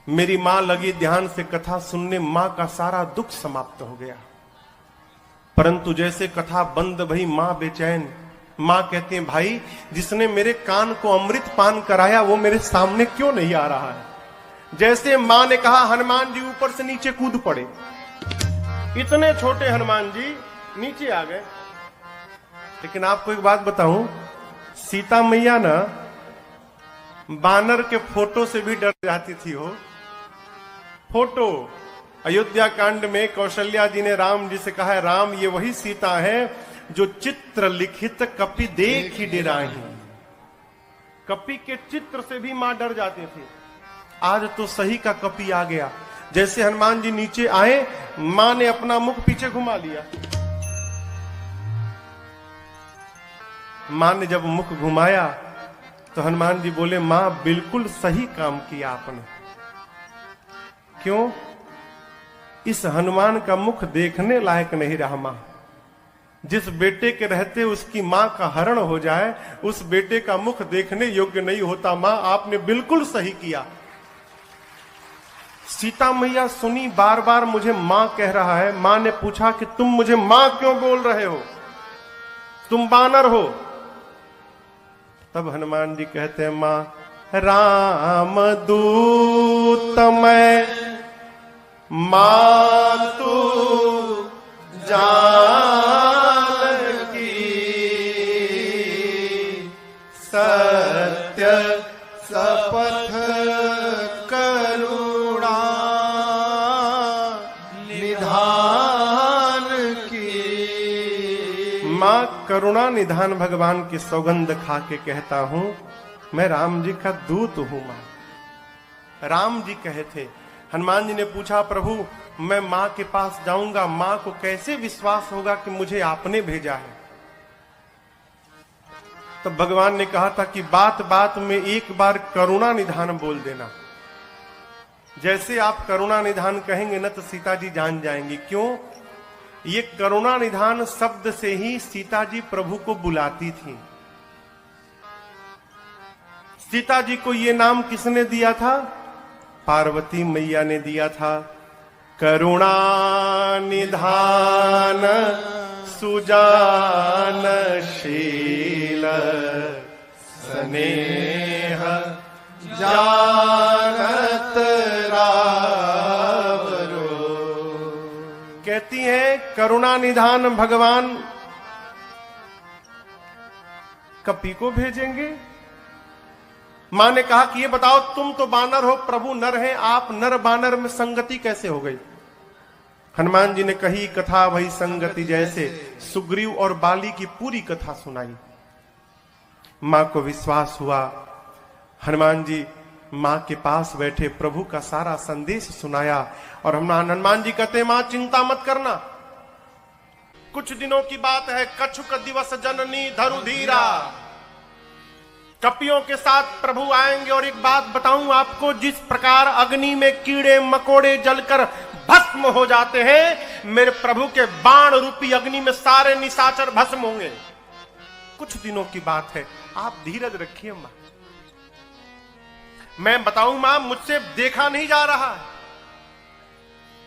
मेरी मां लगी ध्यान से कथा सुनने, मां का सारा दुख समाप्त हो गया। परंतु जैसे कथा बंद भई मां बेचैन। मां कहती है, भाई जिसने मेरे कान को अमृत पान कराया वो मेरे सामने क्यों नहीं आ रहा है? जैसे मां ने कहा, हनुमान जी ऊपर से नीचे कूद पड़े। इतने छोटे हनुमान जी नीचे आ गए। लेकिन आपको एक बात बताऊं, सीता मैया ना बानर के फोटो से भी डर जाती थी। हो फोटो अयोध्या कांड में कौशल्या जी ने राम जी से कहा है, राम ये वही सीता है जो चित्र लिखित कपि देख ही डराही। कपि के चित्र से भी मां डर जाती थी। आज तो सही का कपि आ गया। जैसे हनुमान जी नीचे आए, मां ने अपना मुख पीछे घुमा लिया। मां ने जब मुख घुमाया तो हनुमान जी बोले, मां बिल्कुल सही काम किया आपने। क्यों? इस हनुमान का मुख देखने लायक नहीं रहा। मां जिस बेटे के रहते उसकी मां का हरण हो जाए, उस बेटे का मुख देखने योग्य नहीं होता। मां आपने बिल्कुल सही किया। सीता मैया सुनी, बार बार मुझे मां कह रहा है। मां ने पूछा कि तुम मुझे मां क्यों बोल रहे हो, तुम बानर हो? तब हनुमान जी कहते हैं, मां राम दूत मैं, मां तू जानकी, सत्य सपथ करुणा निधान की। मां करुणा निधान भगवान की सौगंध खा के कहता हूं, मैं राम जी का दूत हूं। मां राम जी कहे थे। हनुमान जी ने पूछा, प्रभु मैं मां के पास जाऊंगा, मां को कैसे विश्वास होगा कि मुझे आपने भेजा है? तो भगवान ने कहा था कि बात बात में एक बार करुणा निधान बोल देना। जैसे आप करुणा निधान कहेंगे ना तो सीता जी जान जाएंगी। क्यों? ये करुणा निधान शब्द से ही सीता जी प्रभु को बुलाती थी। सीता जी को ये नाम किसने दिया था? पार्वती मैया ने दिया था। करुणा निधान सुजान शील स्नेह जानत रावरो। कहती हैं करुणा निधान भगवान कपी को भेजेंगे। मां ने कहा कि ये बताओ, तुम तो बानर हो, प्रभु नर हैं, आप नर बानर में संगति कैसे हो गई? हनुमान जी ने कही कथा वही संगति जैसे, सुग्रीव और बाली की पूरी कथा सुनाई। मां को विश्वास हुआ। हनुमान जी मां के पास बैठे प्रभु का सारा संदेश सुनाया और हनुमान जी कहते, मां चिंता मत करना, कुछ दिनों की बात है। कछुक दिवस जननी धरु धीरा, कपियों के साथ प्रभु आएंगे। और एक बात बताऊं आपको, जिस प्रकार अग्नि में कीड़े मकोड़े जलकर भस्म हो जाते हैं, मेरे प्रभु के बाण रूपी अग्नि में सारे निशाचर भस्म होंगे। कुछ दिनों की बात है, आप धीरज रखिए मां। मैं बताऊं मां, मुझसे देखा नहीं जा रहा है।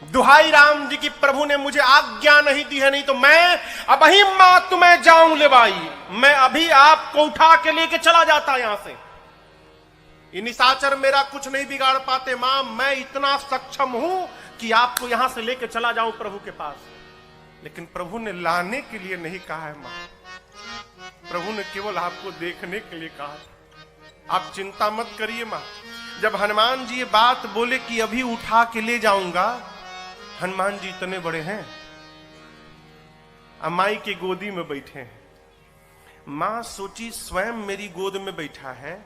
दुहाई राम जी की, प्रभु ने मुझे आज्ञा नहीं दी है, नहीं तो मैं अब ही मां तुम्हें जाऊं ले भाई, मैं अभी आपको उठा के लेके चला जाता यहां से। ये निशाचर मेरा कुछ नहीं बिगाड़ पाते मां, मैं इतना सक्षम हूं कि आपको यहां से लेके चला जाऊं प्रभु के पास। लेकिन प्रभु ने लाने के लिए नहीं कहा है मां, प्रभु ने केवल आपको देखने के लिए कहा। आप चिंता मत करिए मां। जब हनुमान जी ये बात बोले कि अभी उठा के ले जाऊंगा, हनुमान जी इतने बड़े हैं, अमाई की गोदी में बैठे हैं। मां सोची स्वयं मेरी गोद में बैठा है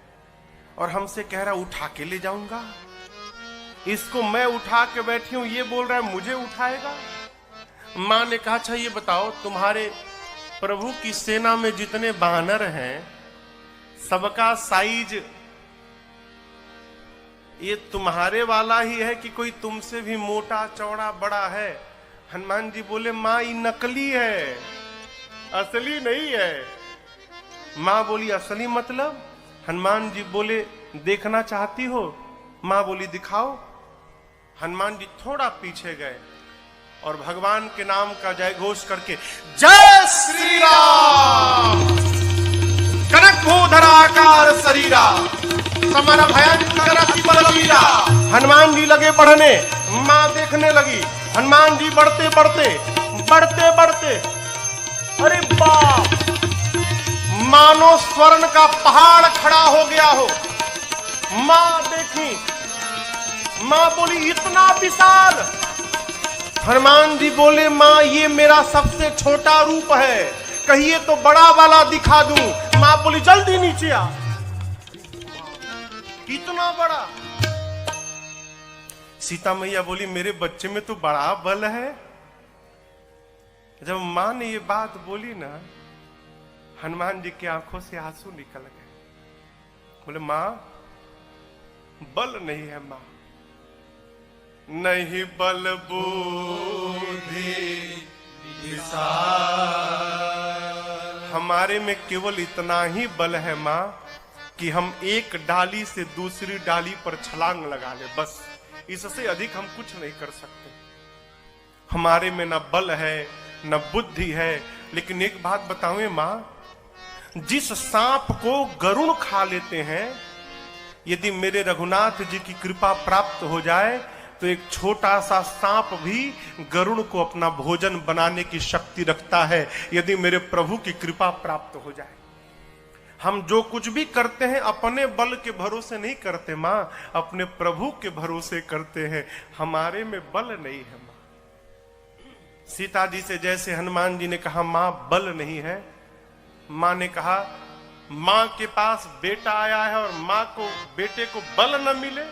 और हमसे कह रहा उठा के ले जाऊंगा। इसको मैं उठा के बैठी हूं, ये बोल रहा है मुझे उठाएगा। मां ने कहा, अच्छा ये बताओ, तुम्हारे प्रभु की सेना में जितने बानर हैं, सबका साइज ये तुम्हारे वाला ही है कि कोई तुमसे भी मोटा चौड़ा बड़ा है? हनुमान जी बोले, मां ये नकली है, असली नहीं है। मां बोली, असली मतलब? हनुमान जी बोले, देखना चाहती हो? मां बोली, दिखाओ। हनुमान जी थोड़ा पीछे गए और भगवान के नाम का जय घोष करके, जय श्री राम, कनक भूधराकार शरीरा, समर भयंकर अति बलवीरा। हनुमान जी लगे बढ़ने, मां देखने लगी। हनुमान जी बढ़ते बढ़ते बढ़ते बढ़ते, अरे बाप, मानो स्वर्ण का पहाड़ खड़ा हो गया हो। मां देखी, मां बोली, इतना विशाल? हनुमान जी बोले, मां ये मेरा सबसे छोटा रूप है, कहिए तो बड़ा वाला दिखा दूं। मां बोली, जल्दी नीचे आ। इतना बड़ा? सीता मैया बोली, मेरे बच्चे में तो बड़ा बल है। जब मां ने ये बात बोली ना, हनुमान जी की आंखों से आंसू निकल गए। बोले, मां बल नहीं है मां, नहीं बल बुद्धि विशाल, हमारे में केवल इतना ही बल है मां कि हम एक डाली से दूसरी डाली पर छलांग लगा ले, बस। इससे अधिक हम कुछ नहीं कर सकते। हमारे में न बल है न बुद्धि है। लेकिन एक बात बताऊं मां, जिस सांप को गरुड़ खा लेते हैं, यदि मेरे रघुनाथ जी की कृपा प्राप्त हो जाए तो एक छोटा सा सांप भी गरुड़ को अपना भोजन बनाने की शक्ति रखता है, यदि मेरे प्रभु की कृपा प्राप्त हो जाए। हम जो कुछ भी करते हैं अपने बल के भरोसे नहीं करते मां, अपने प्रभु के भरोसे करते हैं। हमारे में बल नहीं है मां। सीता जी से जैसे हनुमान जी ने कहा मां बल नहीं है, मां ने कहा मां के पास बेटा आया है और मां को बेटे को बल न मिले।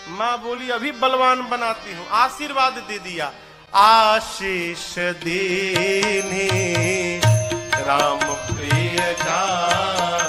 मां बोली, अभी बलवान बनाती हूं। आशीर्वाद दे दिया, आशीष देने राम प्रिय जान,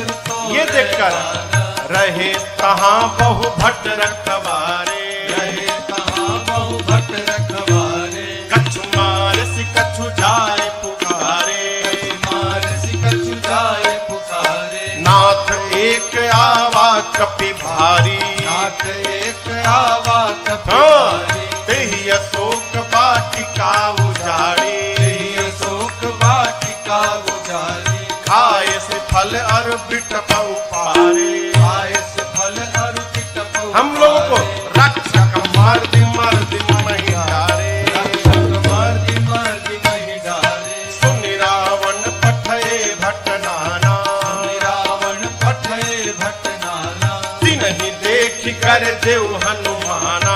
भट्ट रखवारे, रहे कहाँ बहु भट्ट रखवारे। कछु मारसी कछु जाए पुकारे, मारसी कछु जाए पुकारे। नाथ एक आवा कपि भारी, नाथ एक आवा कपि हाँ, भारी। तेहि अशोक वाटिका उजाड़ी, तेहि अशोक वाटिका उजाड़ी। खाए से फल और बिटप उपारे। खाए से फल और बिटप हम लोगों को उपारे। रक्षक मर्द मर्द मही डारे, रक्षक मर्द मर्द मही डारे। सुनि रावण पठये भट्ट नाना, रावण पठये भट्ट नाना। तिन्हि देख कर देव हनुमाना,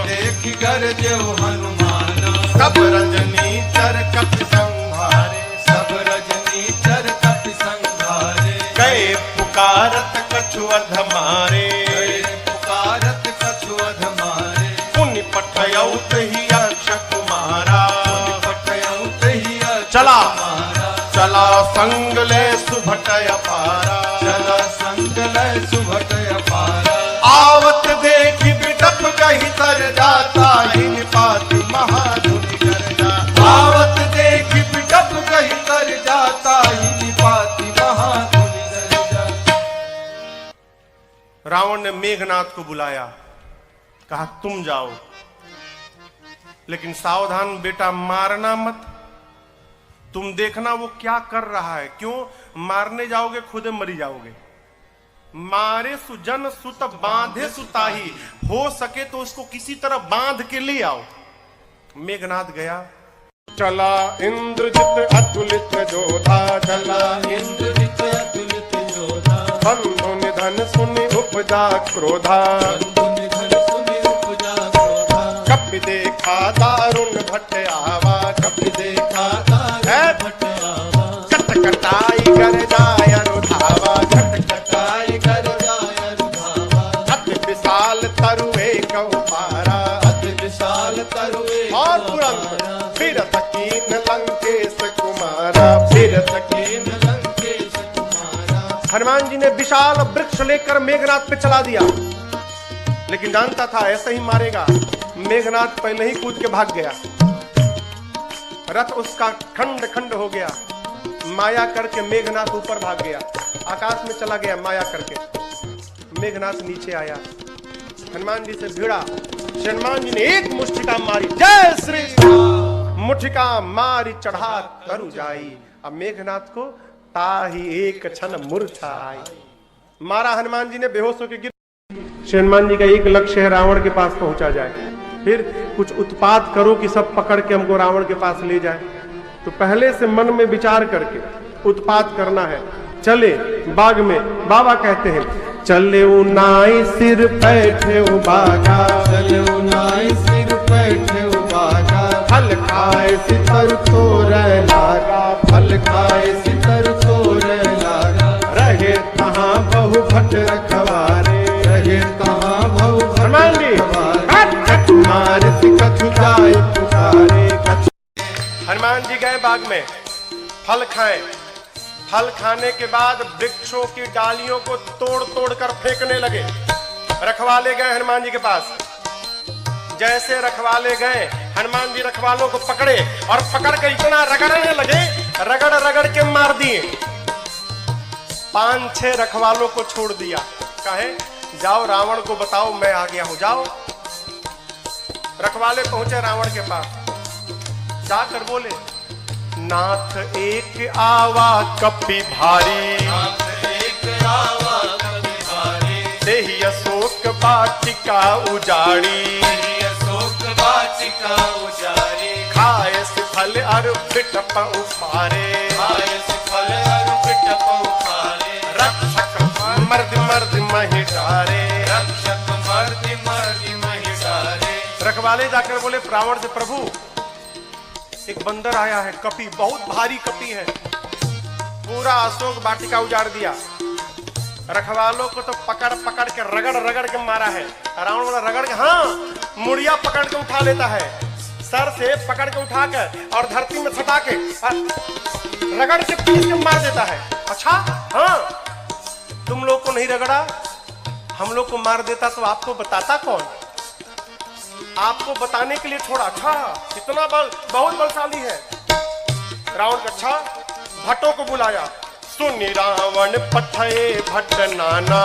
देख कर जो हनुमाना। सब रजनी चर कपि संहारे, सब रजनी चर कपि संहारे। गए पुकारत कछु अधमारे, गए पुकारत कछु अधमारे। पुनि पठयौ तहि अक्ष कुमारा, पठयौ तहि अक्ष चला कुमारा। चला संग ले सुभटय पारा, चला संग लय सुभटय पारा। आवत देख बिटप कही तर जाता, हिन पाति महाधुनि गर्जा। आवत देख बिटप कही तर जाता, हिनि पाति महाधुनि गर्जा। रावण ने मेघनाथ को बुलाया, कहा तुम जाओ, लेकिन सावधान बेटा, मारना मत। तुम देखना वो क्या कर रहा है, क्यों मारने जाओगे खुद मरी जाओगे। मारे सुजन सुत बांधे सुताही, हो सके तो उसको किसी तरह बांध के ले आओ। मेघनाथ गया, चला इंद्रजित अतुलित जोधा, चला इंद्रजित अतुलित योधा। बंधु निधन सुनि उपजा क्रोधा, बंधु निधन सुनि उपजा क्रोधा। कपि देखा दारुण भट्ट आवा, कपि देखा दारुण भट्ट आवा। कटकटाई कर जाय अनुधावा, कटकटाई कर जाय अनुधावा। अति विशाल तरुए कहु पारा, अति विशाल तरुए और तुरंत फिर तकीन लंकेश कुमारा, फिर कीन लंकेश कुमारा। हनुमान जी ने विशाल वृक्ष लेकर मेघनाथ पे चला दिया, लेकिन जानता था ऐसे ही मारेगा। मेघनाथ पहले ही कूद के भाग गया, रथ उसका खंड खंड हो गया। माया करके मेघनाथ ऊपर भाग गया, आकाश में चला गया माया करके। मेघनाथ नीचे आया, हनुमान जी से भिड़ा। हनुमान जी ने एक मुष्टिका मारी, जय श्री राम। मुठिका मारी चढ़ा तरु जाई, अब मेघनाथ को ताही एक क्षण मूर्छा आई। मारा हनुमान जी ने, बेहोश होकर गिर। हनुमान जी का एक लक्ष्य है, रावण के पास पहुंचा जाए। फिर कुछ उत्पात करो कि सब पकड़ के हमको रावण के पास ले जाए। तो पहले से मन में विचार करके उत्पात करना है। चले बाग में, बाबा कहते हैं चले नाई सिर बैठे बागा, चले नाई सिर बैठे बागा। फल खाए सितर तोर लागा, फल खाए सितर तोर लागा। रहे कहाँ बहु भट्ट रखवारे, रहे कहाँ बहु हनुमान जी मारसी कछु जाए पुकारे। हनुमान जी गए बाग में, फल खाए। फल खाने के बाद वृक्षों की डालियों को तोड़ तोड़ कर फेंकने लगे। रखवाले गए हनुमान जी के पास। जैसे रखवाले गए, हनुमान जी रखवालों को पकड़े और पकड़ कर इतना रगड़ने लगे, रगड़ रगड़ के मार दिए। 5-6 रखवालों को छोड़ दिया, कहे जाओ रावण को बताओ मैं आ गया हूं, जाओ। रखवाले पहुंचे रावण के पास, जाकर बोले नाथ एक आवा कपि भारी, नाथ एक आवा कपि भारी। देहि अशोक वाटिका उजाड़ी, देहि अशोक वाटिका उजाड़ी। खाए से फल अरु बिटप उपारे, खाए से फल अरु बिटप उपारे। रक्षक मर्द मर्द मही डारे, रक्षक मर्द मर्द मही डारे। रखवाले जाकर बोले रावण से प्रभु एक बंदर आया है, कपि, बहुत भारी कपि है, पूरा अशोक वाटिका उजाड़ दिया। रखवालों को तो पकड़ पकड़ के रगड़ रगड़ के मारा है। रावण बोला रगड़ के, हाँ, मुड़िया पकड़ के उठा लेता है, सर से पकड़ के उठाकर और धरती में सटा के रगड़ के पीस के मार देता है। अच्छा हाँ, तुम लोग को नहीं रगड़ा, हम लोग को मार देता तो आपको बताता कौन? आपको बताने के लिए छोड़ा। अच्छा इतना बल, बहुत बलशाली है। रावण का अच्छा भट्टों को बुलाया। सुनि रावण पठये भट्ट नाना,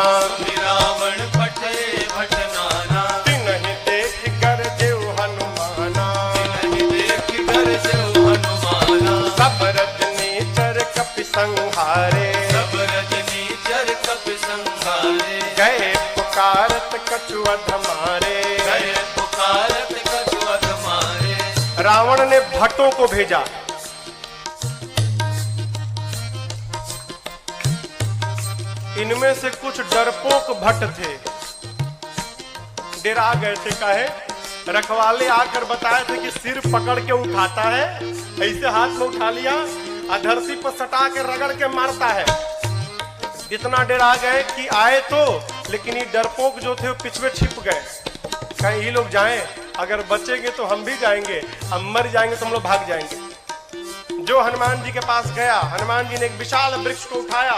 रावण पठये भट्ट नाना, तिन्हि देख कर देव हनुमाना, तिन्हि देख कर देव हनुमाना, सब रजनीचर कपि संहारे, सब रजनीचर कपि संहारे, गए पुकारत कछु अध मारे, गए पुकारत कछु अध मारे। रावण ने भट्टों को भेजा। इनमें से कुछ डरपोक भट्ट थे, डरा गए थे। काहे? रखवाले आकर बताए थे कि सिर पकड़ के उठाता है, ऐसे हाथ में उठा लिया, धरती पर सटा के रगड़ के मारता है। इतना डरा गए कि आए तो, लेकिन ये डरपोक जो थे वो पिछवे छिप गए। कहीं ये लोग जाएं, अगर बचेंगे तो हम भी जाएंगे, हम मर जाएंगे तो हम लोग भाग जाएंगे। जो हनुमान जी के पास गया, हनुमान जी ने एक विशाल वृक्ष को उठाया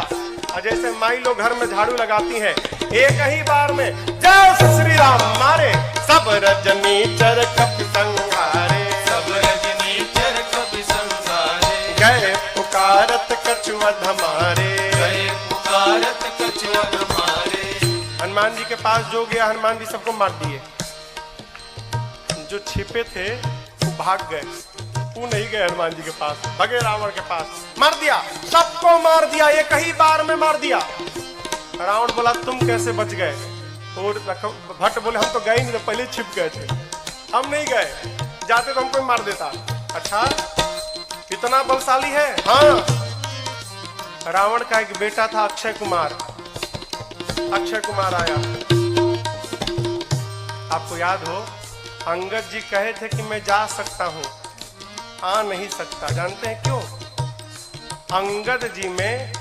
और जैसे माई लोग घर में झाड़ू लगाती हैं, एक ही बार में जय श्री राम मारे। सब रजनीचर कपि संहारे, सब रजनीचर कपि संहारे, गए पुकारत कछु अध मारे, गए पुकारत कछु अध मारे। हनुमान जी के पास जो गया, हनुमान जी सबको मार दिए। जो छिपे थे वो भाग गए, वो नहीं गए हनुमान जी के पास, भगे रावण के पास, मार दिया, सबको मार दिया, एक ही बार में मार दिया। रावण बोला तुम कैसे बच गए? और भट्ट बोले हम तो गए नहीं, तो पहले छिप गए थे, हम नहीं गए, जाते तो हमको ही मार देता। अच्छा इतना बलशाली है? हाँ। रावण का एक बेटा था अक्षय कुमार। अक्षय कुमार आया, आपको याद हो अंगद जी कहे थे कि मैं जा सकता हूं, आ नहीं सकता। जानते हैं क्यों? अंगद जी में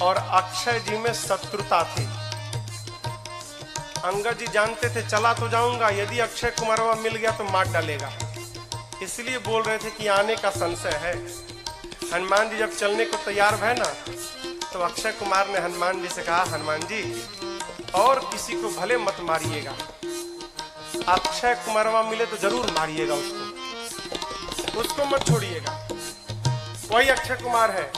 और अक्षय जी में शत्रुता थी। अंगद जी जानते थे चला तो जाऊंगा, यदि अक्षय कुमारवा मिल गया तो मार डालेगा, इसलिए बोल रहे थे कि आने का संशय है। हनुमान जी जब चलने को तैयार भय ना, तो अक्षय कुमार ने हनुमान जी से कहा, हनुमान जी और किसी को भले मत मारिएगा, अक्षय कुमारवा मिले तो जरूर मारिएगा उसको मत छोड़िएगा। वही अक्षय कुमार है।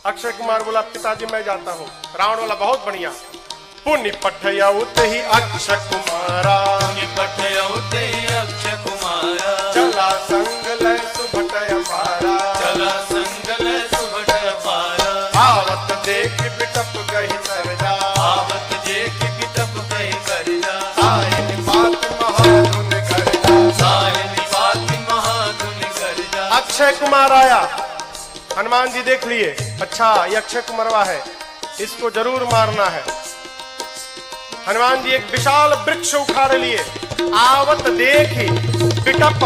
अक्षय कुमार बोला पिताजी मैं जाता हूँ। रावण वाला बहुत बढ़िया। पुण्य पठयउत ही अक्षय कुमारा, पुण्य पठयउत ही अक्षय कुमारा, चला संग लय सुभट अपारा, चला संग लय सुभट अपारा। आवत देख बिटप गहि सरजा, आवत देख बिटप गहि सरजा। सायन बात महाधुन गर्जा, सायन बात महाधुन गर्जा। अक्षय कुमार आया, हनुमान जी देख लिए, अच्छा ये अक्षय कुमारवा है, इसको जरूर मारना है। हनुमान जी एक विशाल वृक्ष उखाड़ लिए। आवत देखी बिटप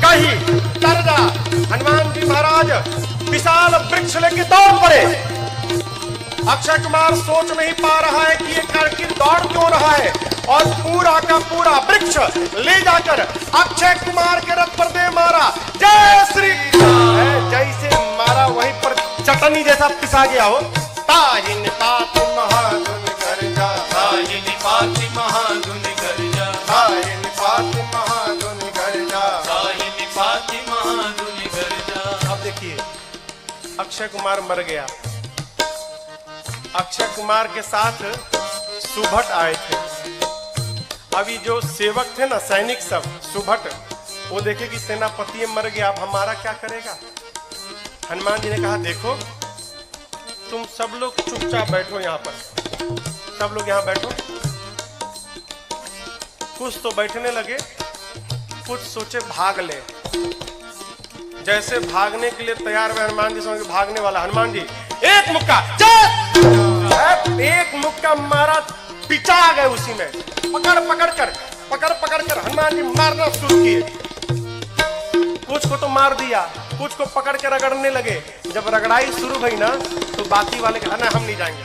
कही सरजा। हनुमान जी महाराज विशाल वृक्ष लेके दौड़ पड़े। अक्षय कुमार सोच नहीं पा रहा है कि ये आखिर दौड़ क्यों रहा है, और पूरा का पूरा वृक्ष ले जाकर अक्षय कुमार के रथ पर दे मारा। जय श्री राम। जैसे मारा वहीं पर चटनी जैसा पिसा गया हो। ताहिन तात महाधुन गर्जा, ताहिन पाति महाधुन गर्जा, ताहिन तात महाधुन गर्जा। ताहिन पाति महाधुन गर्जा। अब देखिए अक्षय कुमार मर गया। अक्षय कुमार के साथ सुभट आए थे। अभी जो सेवक थे ना, सैनिक सब, सुभट, वो देखे कि सेनापति मर गया, अब हमारा क्या करेगा। हनुमान जी ने कहा देखो तुम सब लोग चुपचाप बैठो यहाँ पर, सब लोग यहाँ बैठो। कुछ तो बैठने लगे, कुछ सोचे भाग ले। जैसे भागने के लिए तैयार हुए हनुमान जी, समझ भागने वाला। हनुमान जी एक मुक्का, एक मुक्का मारा, पिचा आ गए उसी में। पकड़ पकड़ कर हनुमान जी मारना शुरू किए। कुछ को तो मार दिया, कुछ को पकड़ के रगड़ने लगे। जब रगड़ाई शुरू हुई ना, तो बाकी वाले कहा ना हम नहीं जाएंगे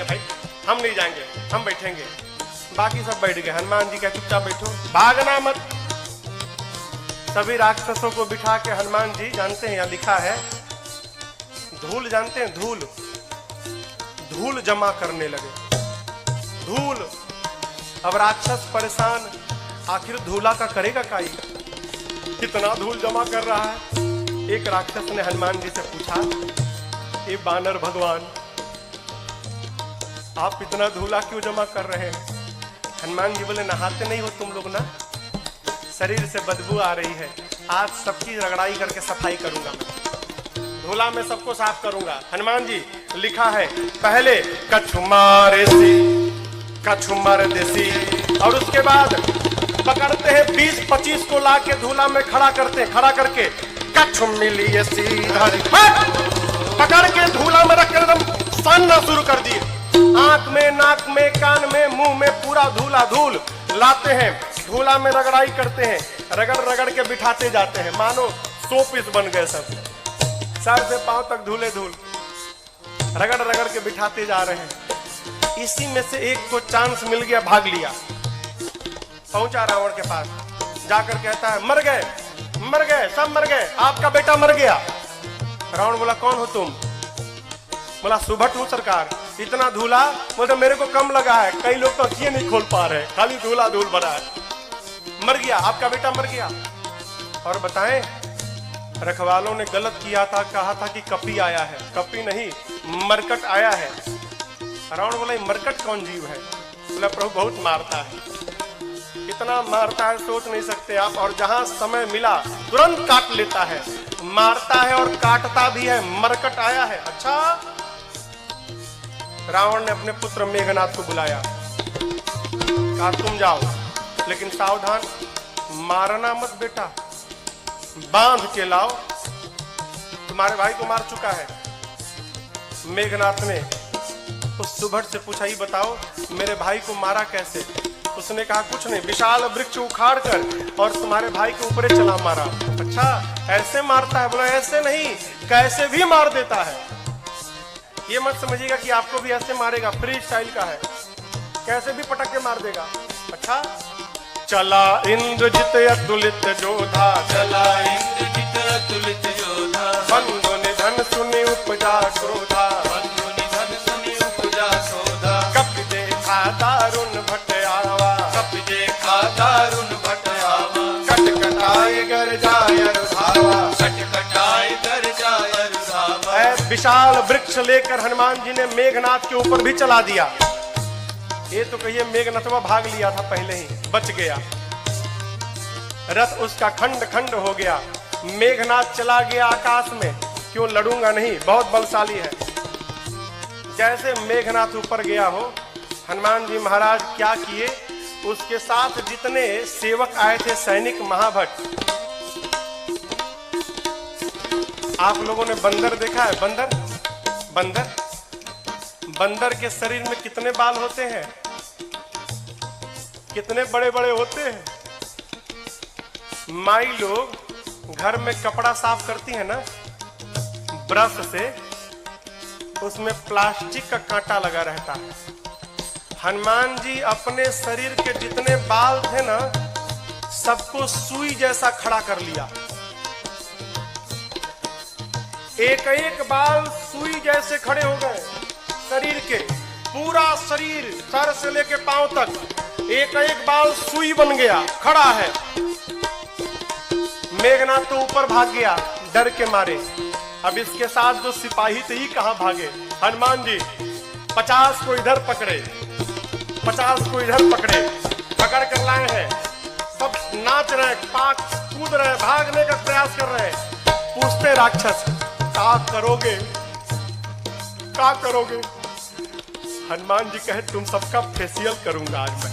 भाई, हम नहीं जाएंगे, हम बैठेंगे। बाकी सब बैठ गए। हनुमान जी क्या चुपचाप बैठो, भागना मत। सभी राक्षसों को बिठा के हनुमान जी, जानते हैं यहाँ लिखा है धूल, जानते हैं धूल, धूल जमा करने लगे। धूल अब राक्षस परेशान, आखिर धूला का करेगा काई, कितना धूल जमा कर रहा है। एक राक्षस ने हनुमान जी से पूछा, ये बानर भगवान, आप इतना धूला क्यों जमा कर रहे हैं? हनुमान जी बोले, नहाते नहीं हो तुम लोग ना, शरीर से बदबू आ रही है, आज सबकी रगड़ाई करके सफाई करूंगा मैं, धूला में सबको साफ करूंगा। हनुमान जी लिखा है, पहले कछुमार देसी, और उसके बाद पकड़ते हैं 20-25 को लाके धूला में खड़ा करते हैं, खड़ा करके कछु मिली सीधा पकड़ के धूला में रख एकदम सानना शुरू कर दिए। आंख में, नाक में, कान में, मुंह में पूरा धूला धूल लाते हैं, धूला में रगड़ाई करते हैं, रगड़ रगड़ के बिठाते जाते हैं, मानो 100 पीस बन गए सब, सर से पांव तक धूले धूल, रगड़ रगड़ के बिठाते जा रहे हैं। इसी में से एक को चांस मिल गया, भाग लिया, पहुंचा रावण के पास, जाकर कहता है, मर गए, मर गए, सब मर गए, आपका बेटा मर गया। रावण बोला, कौन हो तुम? बोला, सुभट हूं सरकार, इतना धूला बोलते मेरे को कम लगा है, कई लोग तो अखियां नहीं खोल पा रहे, खाली धूला धूल भरा है, मर गया, आपका बेटा मर गया। और बताएं, रखवालों ने गलत किया था, कहा था कि कपी आया है, कपी नहीं, मरकट आया है। रावण बोला, मरकट कौन जीव है? बोला, प्रभु बहुत मारता है, कितना मारता है सोच नहीं सकते आप, और जहां समय मिला तुरंत काट लेता है, मारता है और काटता भी है, मरकट आया है। अच्छा, रावण ने अपने पुत्र मेघनाथ को बुलाया, कहा तुम जाओ, लेकिन सावधान, मारना मत बेटा, बांध के लाओ, तुम्हारे भाई को मार चुका है। मेघनाथ ने उस सुभट से पूछा, ही बताओ मेरे भाई को मारा कैसे? उसने कहा, कुछ नहीं, विशाल वृक्ष उखाड़ कर और तुम्हारे भाई के ऊपर चला मारा। अच्छा, ऐसे मारता है? बोला, ऐसे नहीं, कैसे भी मार देता है। ये मत समझिएगा कि आपको भी ऐसे मारेगा, फ्री स्टाइल का है, कैसे भी पटक के मार देगा। अच्छा, चला इंद्रजित अतुलित जोधा, चला इंद्रजित अतुलित जोधा, बंधु निधन सुनि उपजा क्रोधा, बंधु निधन सुनि उपजा क्रोधा, कपि देखा दारुण भट आवा, कपि देखा दारुण भट आवा, कटकटाए गर जाय रुधावा, कटकटाए गर जाय रुधावा। विशाल वृक्ष लेकर हनुमान जी ने मेघनाथ के ऊपर भी चला दिया। ये तो कहिए मेघनाथवा भाग लिया था, पहले ही बच गया, रथ उसका खंड खंड हो गया। मेघनाथ चला गया आकाश में, क्यों लड़ूंगा नहीं, बहुत बलशाली है। जैसे मेघनाथ ऊपर गया हो, हनुमान जी महाराज क्या किए, उसके साथ जितने सेवक आए थे, सैनिक महाभट। आप लोगों ने बंदर देखा है? बंदर, बंदर, बंदर के शरीर में कितने बाल होते हैं, कितने बड़े बड़े होते हैं। माई लोग घर में कपड़ा साफ करती है ना ब्रश से, उसमें प्लास्टिक का कांटा लगा रहता है। हनुमान जी अपने शरीर के जितने बाल थे ना, सबको सुई जैसा खड़ा कर लिया, एक एक बाल सुई जैसे खड़े हो गए शरीर के, पूरा शरीर सर से लेके पांव तक एक एक बाल सुई बन गया, खड़ा है। मेघनाथ तो ऊपर भाग गया डर के मारे। अब इसके साथ जो सिपाही थे, ही कहां भागे। हनुमान जी 50 को इधर पकड़े, 50 को इधर पकड़े, पकड़ कर लाए हैं, सब नाच रहे, पाक कूद रहे, भागने का प्रयास कर रहे हैं। पूछते राक्षस, क्या करोगे, क्या करोगे? हनुमान जी कहे, तुम सबका फेशियल करूंगा आज मैं,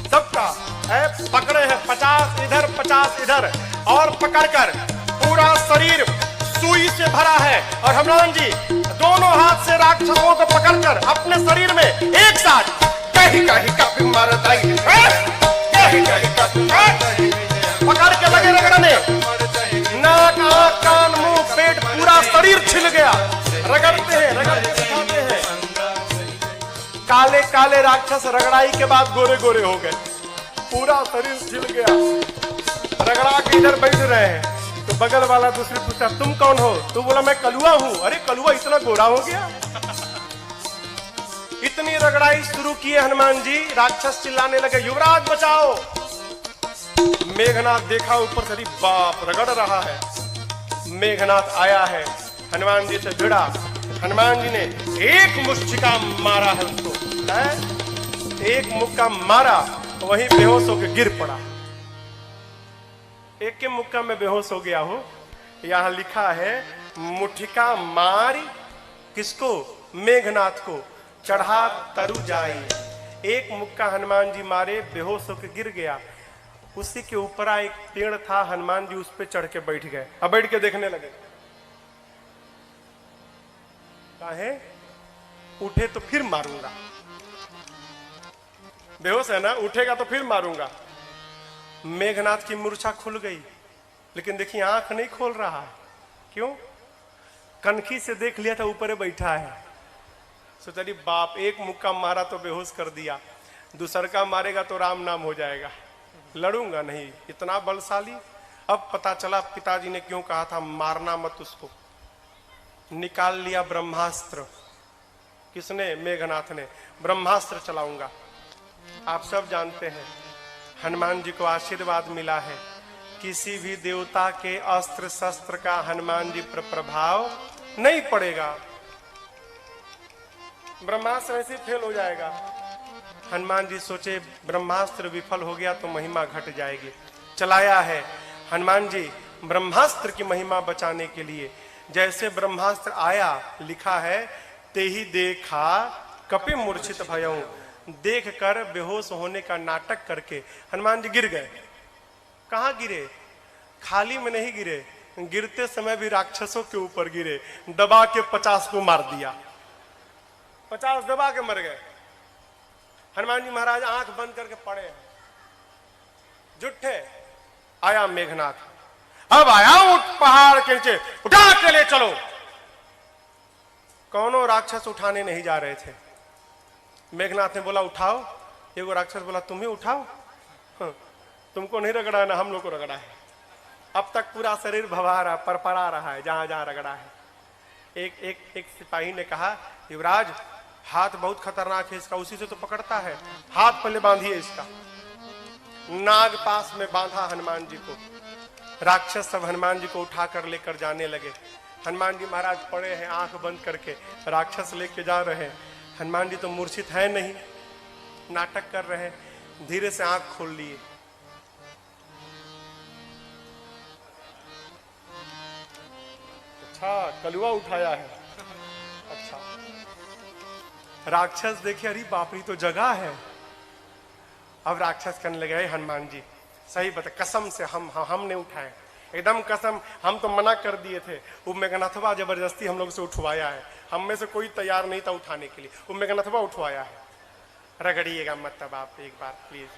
सबका है। पकड़े हैं 50 इधर 50 इधर, और पकड़कर पूरा शरीर सुई से भरा है। और हनुमान जी दोनों हाथ से राक्षसों को पकड़कर अपने शरीर में एक साथ कहीं कहीं कपि मरदई, कहीं कहीं कपि मरदई, पकड़ के लगे रगड़ने, नाक आंख कान मुंह पेट पूरा शरीर छिल गया। रगड़ते हैं, रगड़ते दिखाते हैं। काले काले राक्षस रगड़ाई के बाद गोरे गोरे हो गए, पूरा शरीर छिल गया। रगड़ा के इधर बैठ रहे हैं, तो बगल वाला दूसरे पूछता, तुम कौन हो? तू बोला, मैं कलुआ हूं। अरे कलुआ इतना गोरा हो गया, इतनी रगड़ाई शुरू की है हनुमान जी, राक्षस चिल्लाने लगे युवराज बचाओ। मेघनाथ देखा ऊपर से, बाप रगड़ रहा है। मेघनाथ आया है, हनुमान जी से भिड़ा। हनुमान जी ने एक मुष्टिका मारा है उसको, है? एक मुक्का मारा, वहीं बेहोश होकर गिर पड़ा। एक के मुक्का में बेहोश हो गया हो। यहां लिखा है मुठिका मारी किसको? मेघनाथ को, चढ़ा तरु जाई। एक मुक्का हनुमान जी मारे, बेहोश होकर गिर गया। उसी के ऊपर एक पेड़ था, हनुमान जी उस पे चढ़ के बैठ गए। अब बैठ के देखने लगे, काहे? उठे तो फिर मारूंगा, बेहोश है ना, उठेगा तो फिर मारूंगा। मेघनाथ की मूर्छा खुल गई, लेकिन देखिए आंख नहीं खोल रहा। क्यों? कनखी से देख लिया था ऊपर बैठा है। सोचा बाप, एक मुक्का मारा तो बेहोश कर दिया, दूसर का मारेगा तो राम नाम हो जाएगा, लड़ूंगा नहीं, इतना बलशाली। अब पता चला पिताजी ने क्यों कहा था मारना मत उसको। निकाल लिया ब्रह्मास्त्र। किसने? मेघनाथ ने। ब्रह्मास्त्र चलाऊंगा। आप सब जानते हैं हनुमान जी को आशीर्वाद मिला है, किसी भी देवता के अस्त्र शस्त्र का हनुमान जी पर प्रभाव नहीं पड़ेगा, ब्रह्मास्त्र ऐसे फेल हो जाएगा। हनुमान जी सोचे ब्रह्मास्त्र विफल हो गया तो महिमा घट जाएगी। चलाया है हनुमान जी ब्रह्मास्त्र की महिमा बचाने के लिए। जैसे ब्रह्मास्त्र आया, लिखा है ते ही देखा कपि मूर्छित भयऊ। देख कर बेहोश होने का नाटक करके हनुमान जी गिर गए। कहां गिरे? खाली में नहीं गिरे, गिरते समय भी राक्षसों के ऊपर गिरे। दबा के 50 को मार दिया, 50 दबा के मर गए। हनुमान जी महाराज आंख बंद करके पड़े हैं, जुट्ठे। आया मेघनाथ, अब आया उठ पहाड़ के नीचे, उठा के ले चलो। कौनों राक्षस उठाने नहीं जा रहे थे। मेघनाथ ने बोला उठाओ। एगो राक्षस बोला तुम ही उठाओ। तुमको नहीं रगड़ा ना, हम लोग को रगड़ा है। अब तक पूरा शरीर भवा रहा, परपरा रहा है जहां जहां रगड़ा है। एक सिपाही ने कहा युवराज हाथ बहुत खतरनाक है इसका, उसी से तो पकड़ता है, हाथ पहले बांधिए इसका। नाग पास में बांधा हनुमान जी को। राक्षस सब हनुमान जी को उठाकर लेकर जाने लगे। हनुमान जी महाराज पड़े हैं आंख बंद करके, राक्षस लेके जा रहे हैं। हनुमान जी तो मूर्छित है नहीं, नाटक कर रहे हैं। धीरे से आंख खोल लिए। अच्छा कलुआ उठाया है। अच्छा राक्षस देखे, अरे बाप रे तो जगह है। अब राक्षस कहने लगे हनुमान जी सही बता, कसम से हमने उठाए, एकदम कसम, हम तो मना कर दिए थे। वो मेघनाथवा जबरदस्ती हम लोग से उठवाया है, हम में से कोई तैयार नहीं था उठाने के लिए, वो मेघनाथवा उठवाया है। रगड़िएगा मत तब आप एक बार प्लीज।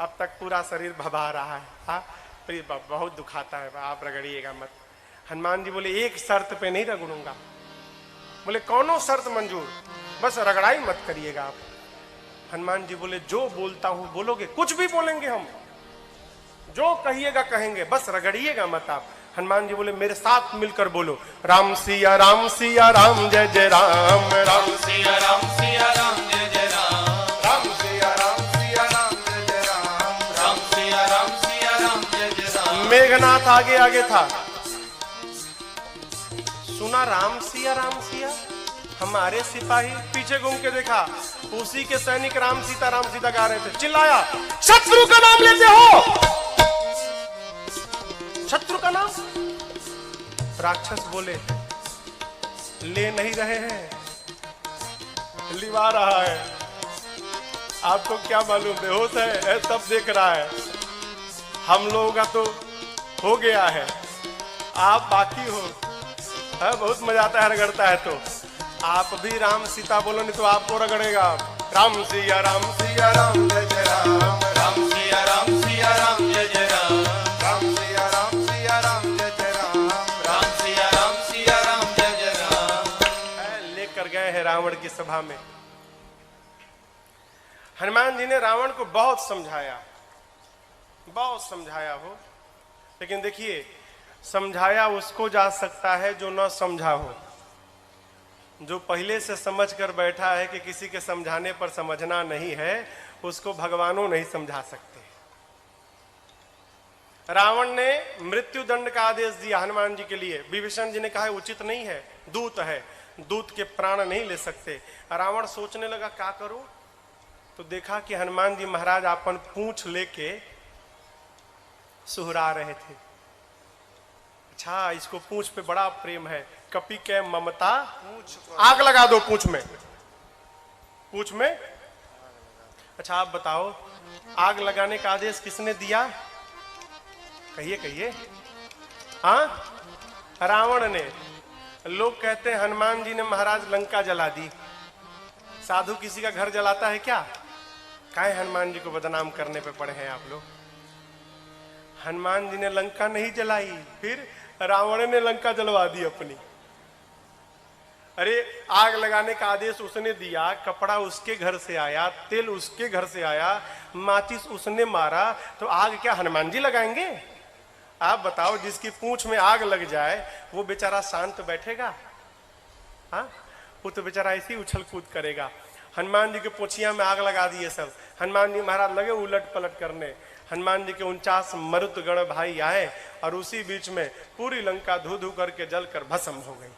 अब तक पूरा शरीर भभा रहा है। हाँ प्लीज, बहुत दुखाता है, आप रगड़िएगा मत। हनुमान जी बोले एक शर्त पे नहीं रगड़ूंगा। बोले कौनो शर्त मंजूर, बस रगड़ाई मत करिएगा आप। हनुमान जी बोले जो बोलता हूं बोलोगे? कुछ भी बोलेंगे हम, जो कहिएगा कहेंगे, बस रगड़िएगा मत आप। हनुमान जी बोले मेरे साथ मिलकर बोलो राम सिया राम जय जय राम, राम सिया राम जय जय राम, राम सिया राम जय जय राम, राम सिया राम जय जय राम। मेघनाथ आगे आगे था, सुना राम सिया, हमारे सिपाही पीछे घूम के देखा, उसी के सैनिक राम सीता गा रहे थे। चिल्लाया शत्रु का नाम लेते हो, शत्रु का नाम? राक्षस बोले ले नहीं रहे हैं, लिवा रहा है। आपको क्या मालूम, बेहोश है तब देख रहा है। हम लोगों का तो हो गया है, आप बाकी हो। है बहुत मजा आता है रगड़ता है तो। आप भी राम सीता बोलो नहीं तो आपको रगड़ेगा। राम सिया राम जय जय राम, राम सिया राम जय जय राम, राम सिया राम जय जय राम, राम सिया राम जय जय राम। लेकर गए हैं रावण की सभा में। हनुमान जी ने रावण को बहुत समझाया हो, लेकिन देखिए समझाया उसको जा सकता है जो न समझा हो। जो पहले से समझ कर बैठा है कि किसी के समझाने पर समझना नहीं है, उसको भगवानों नहीं समझा सकते। रावण ने मृत्यु दंड का आदेश दिया हनुमान जी के लिए। विभीषण जी ने कहा उचित नहीं है, दूत है, दूत के प्राण नहीं ले सकते। रावण सोचने लगा क्या करूं, तो देखा कि हनुमान जी महाराज अपन पूंछ लेके सुहरा रहे थे। अच्छा, इसको पूंछ पे बड़ा प्रेम है, कपि के ममता, आग लगा दो पूंछ में, पूंछ में। अच्छा आप बताओ, आग लगाने का आदेश किसने दिया? कहिए कहिए। हाँ, रावण ने। लोग कहते हैं हनुमान जी ने महाराज लंका जला दी। साधु किसी का घर जलाता है क्या? काहे हनुमान जी को बदनाम करने पे पड़े हैं आप लोग? हनुमान जी ने लंका नहीं जलाई, फिर रावण ने लंका जलवा दी अपनी। अरे आग लगाने का आदेश उसने दिया, कपड़ा उसके घर से आया, तेल उसके घर से आया, माचिस उसने मारा, तो आग क्या हनुमान जी लगाएंगे? आप बताओ, जिसकी पूंछ में आग लग जाए वो बेचारा शांत बैठेगा? हाँ, वो तो बेचारा ऐसे ही उछल कूद करेगा। हनुमान जी के पोछिया में आग लगा दिए सब। हनुमान जी महाराज लगे उलट पलट करने। हनुमान जी के 49 मरुत गण भाई आए और उसी बीच में पूरी लंका धू धू करके जलकर भस्म हो गई।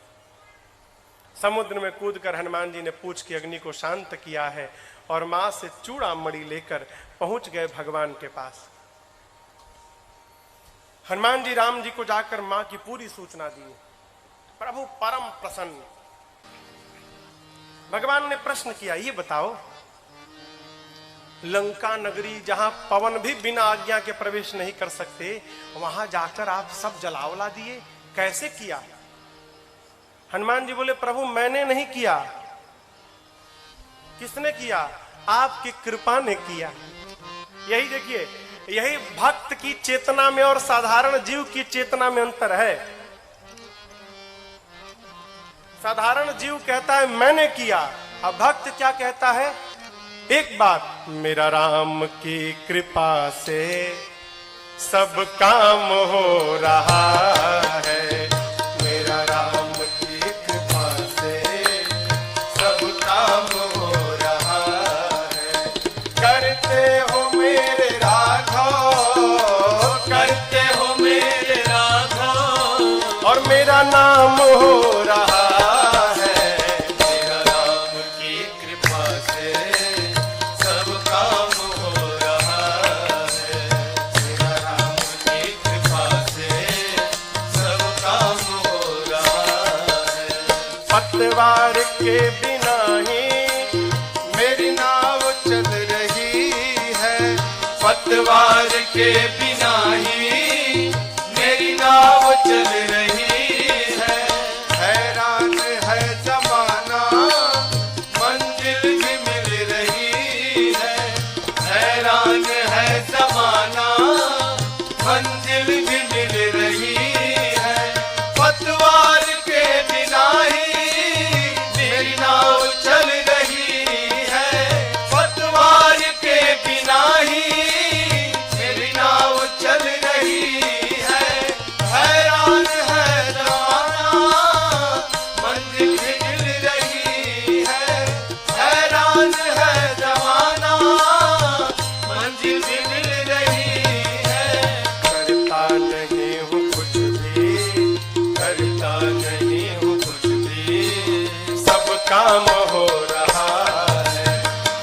समुद्र में कूदकर हनुमान जी ने पूछ की अग्नि को शांत किया है और मां से चूड़ा मणि लेकर पहुंच गए भगवान के पास। हनुमान जी राम जी को जाकर मां की पूरी सूचना दी। प्रभु परम प्रसन्न। भगवान ने प्रश्न किया, ये बताओ, लंका नगरी जहां पवन भी बिना आज्ञा के प्रवेश नहीं कर सकते, वहां जाकर आप सब जलावला दिए, कैसे किया? हनुमान जी बोले, प्रभु मैंने नहीं किया। किसने किया? आपकी कृपा ने किया। यही देखिए, यही भक्त की चेतना में और साधारण जीव की चेतना में अंतर है। साधारण जीव कहता है मैंने किया, अब भक्त क्या कहता है? एक बात, मेरा राम की कृपा से सब काम हो रहा है, मेरा राम की कृपा से सब काम हो रहा है। करते हो मेरे राघव, करते हो मेरे राघव, और मेरा नाम हो रहा पतवार के बिना ही मेरी नाव चल रही है, पतवार के बिना ही मेरी नाव चल रही है। हैरान है जमाना, मंजिल भी मिल रही है, हैरान है जमाना, मंजिल भी मिल रही है। पतवार के बिना ही मेरी नाव चल रही है, पतवार के बिना ही मेरी नाव चल रही है। हैरान है जमाना, मंजिल भी मिल रही है, हैरान है जमाना, मंजिल भी मिल रही है। करता नहीं हूँ कुछ भी, करता नहीं हूँ कुछ भी, सब काम हो रहा है।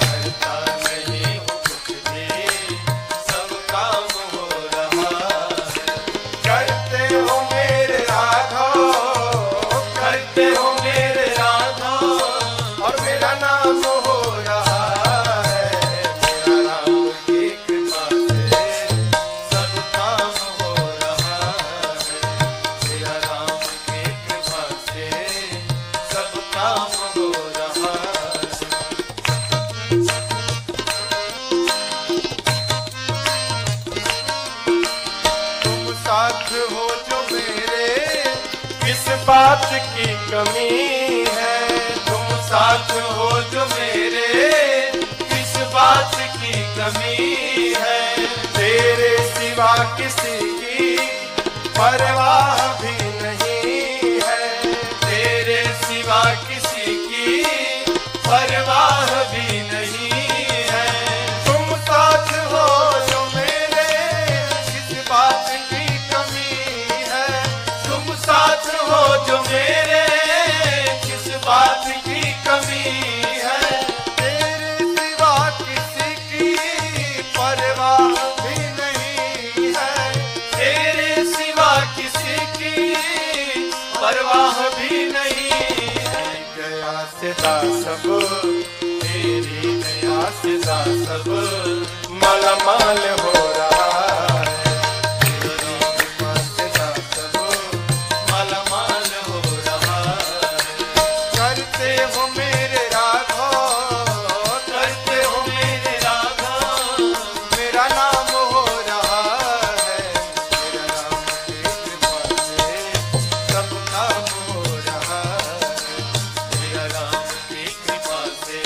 करता नहीं हूँ कुछ भी, सब काम हो रहा है। करते हो मेरे राघव, करते हो मेरे राघव, और मेरा नाम हो रहा है। मेरा राम की कृपा से सब काम हो रहा है, मेरा राम की कृपा से सब काम हो रहा है। तुम साथ हो जो मेरे, किस बात की कमी है? तुम साथ हो जो मेरे, किस बात की कमी है? तेरे सिवा किसी की परवाह भी नहीं है, तेरे सिवा किसी ला सब, तेरी दया से ला सब मालामाल हो रहा है। तेरी कृपा से ला सब मालामाल हो रहा है। करते हो मेरे राघव, करते हो मेरे राघव, मेरा नाम हो रहा है। मेरा नाम की कृपा से सब काम हो रहा है। मेरा नाम की कृपा से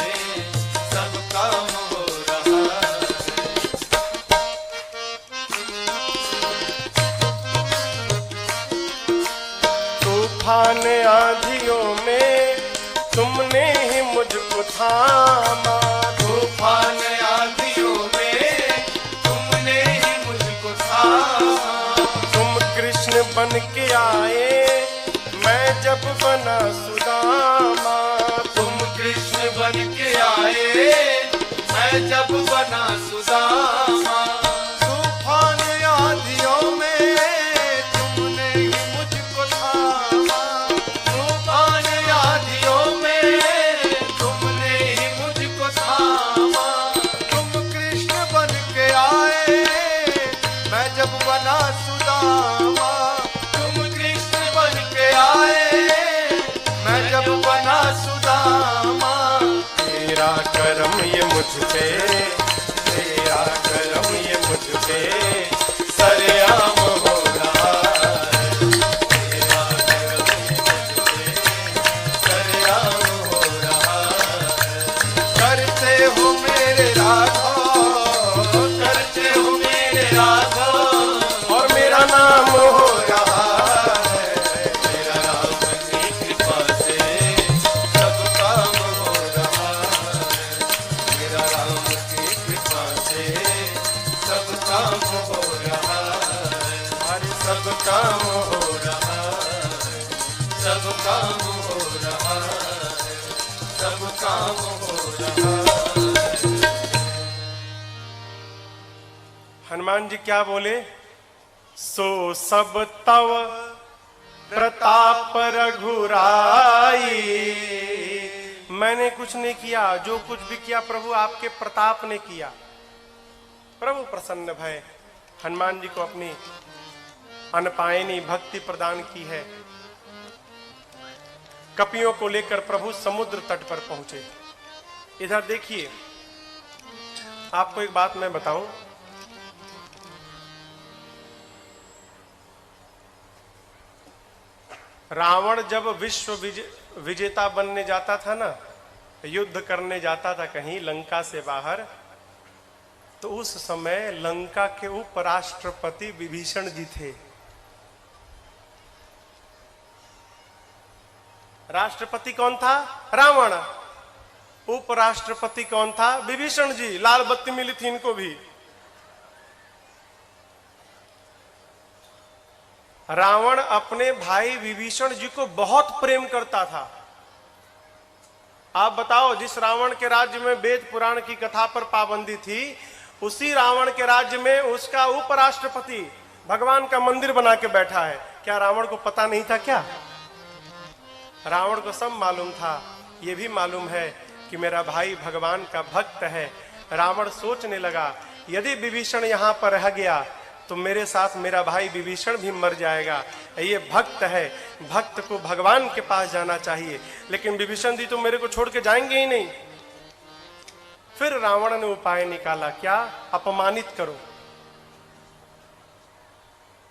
सब काम हो रहा है। तूफान आंधियों में तुमने ही मुझको थामा। तूफान आंधियों में तुमने ही मुझको थामा। तुम कृष्ण बन के आए, मैं जब बना सुदामा। तुम कृष्ण बन के आए, मैं जब बना सुदामा। तूफान आंधियों में तुमने ही मुझको थामा। तूफान आंधियों में तुमने ही मुझको थामा। तुम कृष्ण बन के आए, मैं जब बना सुदामा। तुम कृष्ण बन के आए, मैं जब बना सुदामा। तेरा करम ये मुझ पे, तेरा करम ये मुझ पे सरेआम हो रहा है। तेरा करम ये मुझ पे सरेआम हो रहा है। करते हो मेरे राघव, करते हो मेरे राघव, और मेरा नाम हो रहा है। मेरा नाम की कृपा से सब काम हो रहा है। मेरा राम की कृपा से सब काम हो रहा है। हर सब काम हो रहा है। सब काम हो रहा है। सब काम हो रहा है। हनुमान जी क्या बोले? सो सब तव प्रताप रघुराई। मैंने कुछ नहीं किया, जो कुछ भी किया प्रभु आपके प्रताप ने किया। प्रभु प्रसन्न भय हनुमान जी को अपनी अनपायनी भक्ति प्रदान की है। कपियों को लेकर प्रभु समुद्र तट पर पहुंचे। इधर देखिए, आपको एक बात मैं बताऊं, रावण जब विश्व विजेता बनने जाता था ना, युद्ध करने जाता था कहीं लंका से बाहर, तो उस समय लंका के उपराष्ट्रपति विभीषण जी थे। राष्ट्रपति कौन था? रावण। उपराष्ट्रपति कौन था? विभीषण जी। लाल बत्ती मिली थी इनको भी। रावण अपने भाई विभीषण जी को बहुत प्रेम करता था। आप बताओ, जिस रावण के राज्य में वेद पुराण की कथा पर पाबंदी थी, उसी रावण के राज्य में उसका उपराष्ट्रपति भगवान का मंदिर बना के बैठा है। क्या रावण को पता नहीं था क्या? रावण को सब मालूम था। यह भी मालूम है कि मेरा भाई भगवान का भक्त है। रावण सोचने लगा, यदि विभीषण यहां पर रह गया तो मेरे साथ मेरा भाई विभीषण भी मर जाएगा। ये भक्त है, भक्त को भगवान के पास जाना चाहिए। लेकिन विभीषण जी तो मेरे को छोड़ के जाएंगे ही नहीं। फिर रावण ने उपाय निकाला, क्या? अपमानित करो,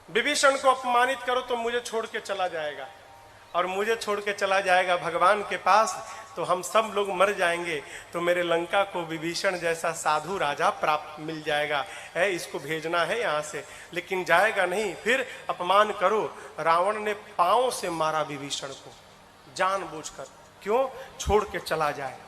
विभीषण को अपमानित करो तो मुझे छोड़ के चला जाएगा, और मुझे छोड़ के चला जाएगा भगवान के पास तो हम सब लोग मर जाएंगे। तो मेरे लंका को विभीषण जैसा साधु राजा प्राप्त मिल जाएगा। है, इसको भेजना है यहां से, लेकिन जाएगा नहीं। फिर अपमान करो। रावण ने पांव से मारा विभीषण को जानबूझकर। क्यों? छोड़ के चला जाए।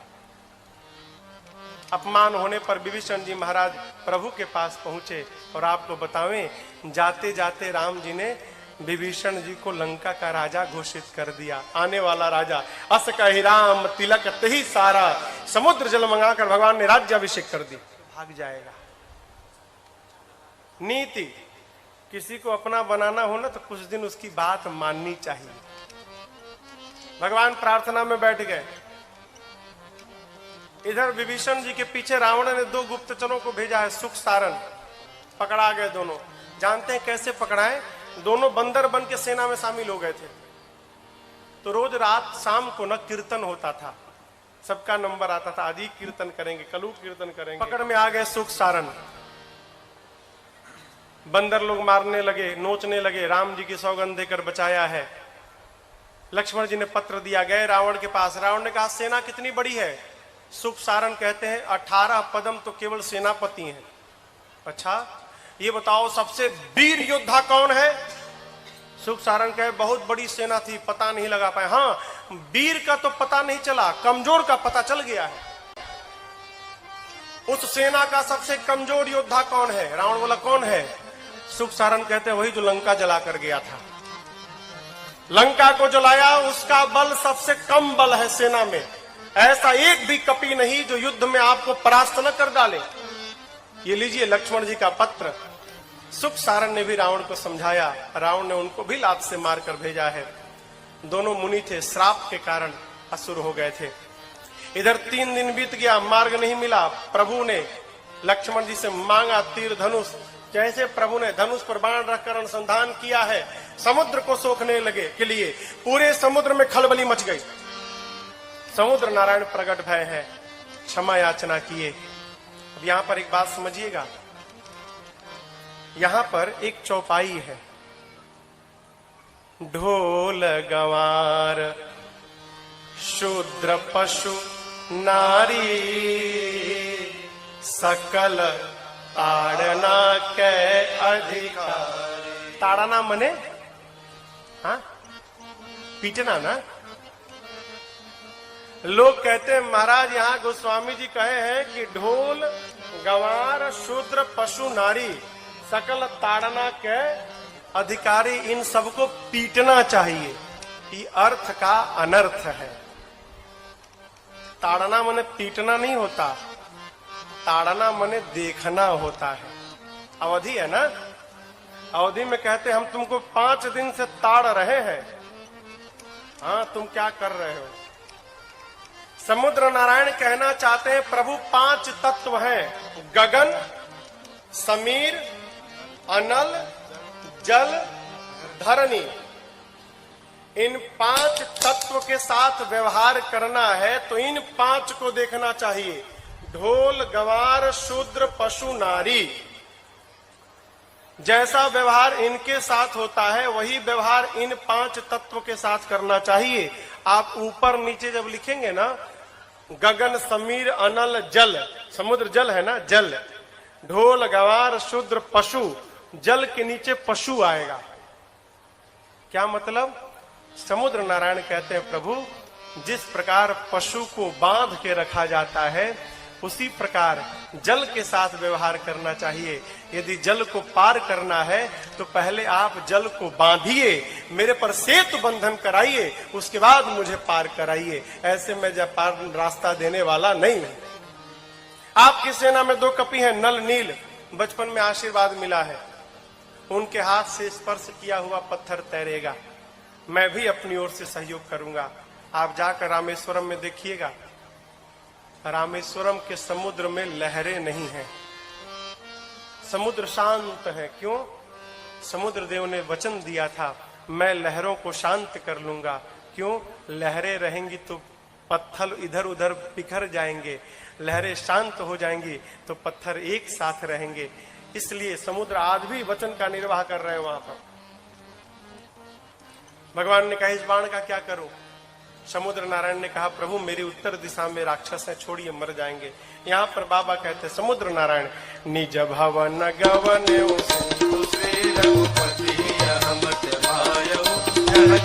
अपमान होने पर विभीषण जी महाराज प्रभु के पास पहुंचे। और आपको बतावें, जाते जाते राम जी ने विभीषण जी को लंका का राजा घोषित कर दिया। आने वाला राजा। अस कहि राम तिलक तही सारा, समुद्र जल मंगाकर भगवान ने राज्याभिषेक कर दी। भाग जाएगा। नीति, किसी को अपना बनाना हो ना तो कुछ दिन उसकी बात माननी चाहिए। भगवान प्रार्थना में बैठ गए, इधर विभीषण जी के पीछे रावण ने 2 गुप्तचरों को भेजा है, सुख सारन। पकड़ा गए दोनों। जानते हैं कैसे पकड़ाए? दोनों बंदर बन के सेना में शामिल हो गए थे। तो रोज रात शाम को न कीर्तन होता था, सबका नंबर आता था, आदि कीर्तन करेंगे, कलू कीर्तन करेंगे। पकड़ में आ गए सुख सारन। बंदर लोग मारने लगे, नोचने लगे, राम जी की सौगंध देकर बचाया है। लक्ष्मण जी ने पत्र दिया, गए रावण के पास। रावण ने कहा सेना कितनी बड़ी है? सुख सारन कहते हैं 18 पदम तो केवल सेनापति हैं। अच्छा, ये बताओ सबसे वीर योद्धा कौन है? सुख सारन कहे बहुत बड़ी सेना थी, पता नहीं लगा पाए। हाँ, वीर का तो पता नहीं चला, कमजोर का पता चल गया है। उस सेना का सबसे कमजोर योद्धा कौन है? रावण बोला कौन है? सुख सारन कहते हैं वही जो लंका जला कर गया था। लंका को जलाया, उसका बल सबसे कम बल है सेना में। ऐसा एक भी कपि नहीं जो युद्ध में आपको परास्त न कर डाले। ये लीजिए लक्ष्मण जी का पत्र। सुख सारन ने भी रावण को समझाया, रावण ने उनको भी लात से मारकर भेजा है। दोनों मुनि थे, श्राप के कारण असुर हो गए थे। इधर 3 दिन बीत गया, मार्ग नहीं मिला। प्रभु ने लक्ष्मण जी से मांगा तीर धनुष। जैसे प्रभु ने धनुष पर बाण रखकर अनुसंधान किया है, समुद्र को सोखने लगे के लिए पूरे समुद्र में खलबली मच गई। समुद्र नारायण प्रकट भय है, क्षमा याचना किए। अब यहां पर एक बात समझिएगा, यहां पर एक चौपाई है। ढोल गंवार शूद्र पशु नारी, सकल ताड़ना के अधिकार। ताड़ना मने हाँ पीटना ना। लोग कहते हैं महाराज यहाँ गोस्वामी जी कहे हैं कि ढोल गंवार शूद्र पशु नारी सकल ताड़ना के अधिकारी, इन सबको पीटना चाहिए। ये अर्थ का अनर्थ है। ताड़ना मने पीटना नहीं होता, ताड़ना मने देखना होता है। अवधि है ना, अवधि में कहते हम तुमको 5 दिन से ताड़ रहे हैं, हाँ तुम क्या कर रहे हो। समुद्र नारायण कहना चाहते हैं प्रभु 5 तत्व हैं, गगन, समीर, अनल, जल, धरणी। इन 5 तत्व के साथ व्यवहार करना है तो इन 5 को देखना चाहिए। ढोल गंवार शूद्र पशु नारी, जैसा व्यवहार इनके साथ होता है वही व्यवहार इन 5 तत्व के साथ करना चाहिए। आप ऊपर नीचे जब लिखेंगे ना, गगन समीर अनल जल, समुद्र जल है ना, जल, ढोल गंवार शूद्र पशु, जल के नीचे पशु आएगा। क्या मतलब? समुद्र नारायण कहते हैं प्रभु जिस प्रकार पशु को बांध के रखा जाता है उसी प्रकार जल के साथ व्यवहार करना चाहिए। यदि जल को पार करना है तो पहले आप जल को बांधिए, मेरे पर सेतु बंधन कराइए, उसके बाद मुझे पार कराइए। ऐसे मैं जब पार रास्ता देने वाला नहीं हूं। आपकी सेना में 2 कपि हैं, नल नील, बचपन में आशीर्वाद मिला है, उनके हाथ से स्पर्श किया हुआ पत्थर तैरेगा। मैं भी अपनी ओर से सहयोग करूंगा। आप जाकर रामेश्वरम में देखिएगा, रामेश्वरम के समुद्र में लहरें नहीं हैं, समुद्र शांत है। क्यों? समुद्र देव ने वचन दिया था मैं लहरों को शांत कर लूंगा। क्यों? लहरें रहेंगी तो पत्थर इधर उधर बिखर जाएंगे, लहरें शांत हो जाएंगी तो पत्थर एक साथ रहेंगे। इसलिए समुद्र आज भी वचन का निर्वाह कर रहे हैं वहां पर। भगवान ने कहा इस बाण का क्या करूं? समुद्र नारायण ने कहा प्रभु मेरी उत्तर दिशा में राक्षस है, छोड़िए मर जाएंगे। यहाँ पर बाबा कहते समुद्र नारायण निज भवन गवन श्री रघुपति हमत भायो,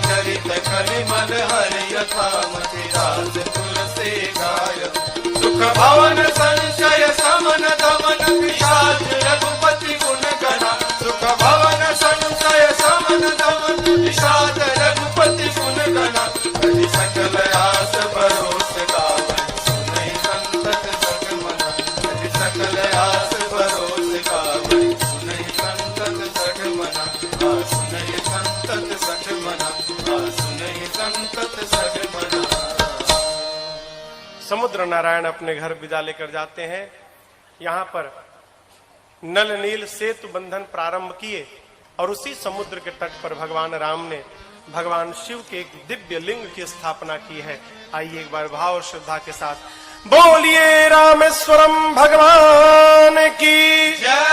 चरित कलिमल हरि यथामति राज तुलसी गाय। सुख भवन संशय समन दमन पिशाच रघुपति गुण गणा। सुख भवन संशय समन दमन पिशाच रघुपति गुण गणा। हरि सकल आस भरोस गावै, सुनहि संतत सठ मना। हरि सकल आस भरोस गावै, सुनहि संतत सठ मना। सुनहि संतत सठ मना, सुनहि संतत सठ मना। समुद्र समुद्र नारायण अपने घर विदा लेकर जाते हैं। यहां पर नल नील सेतु बंधन प्रारंभ किए और उसी समुद्र के तट पर भगवान राम ने भगवान शिव के एक दिव्य लिंग की स्थापना की है। आइए एक बार भाव और श्रद्धा के साथ बोलिए रामेश्वरम भगवान की जय।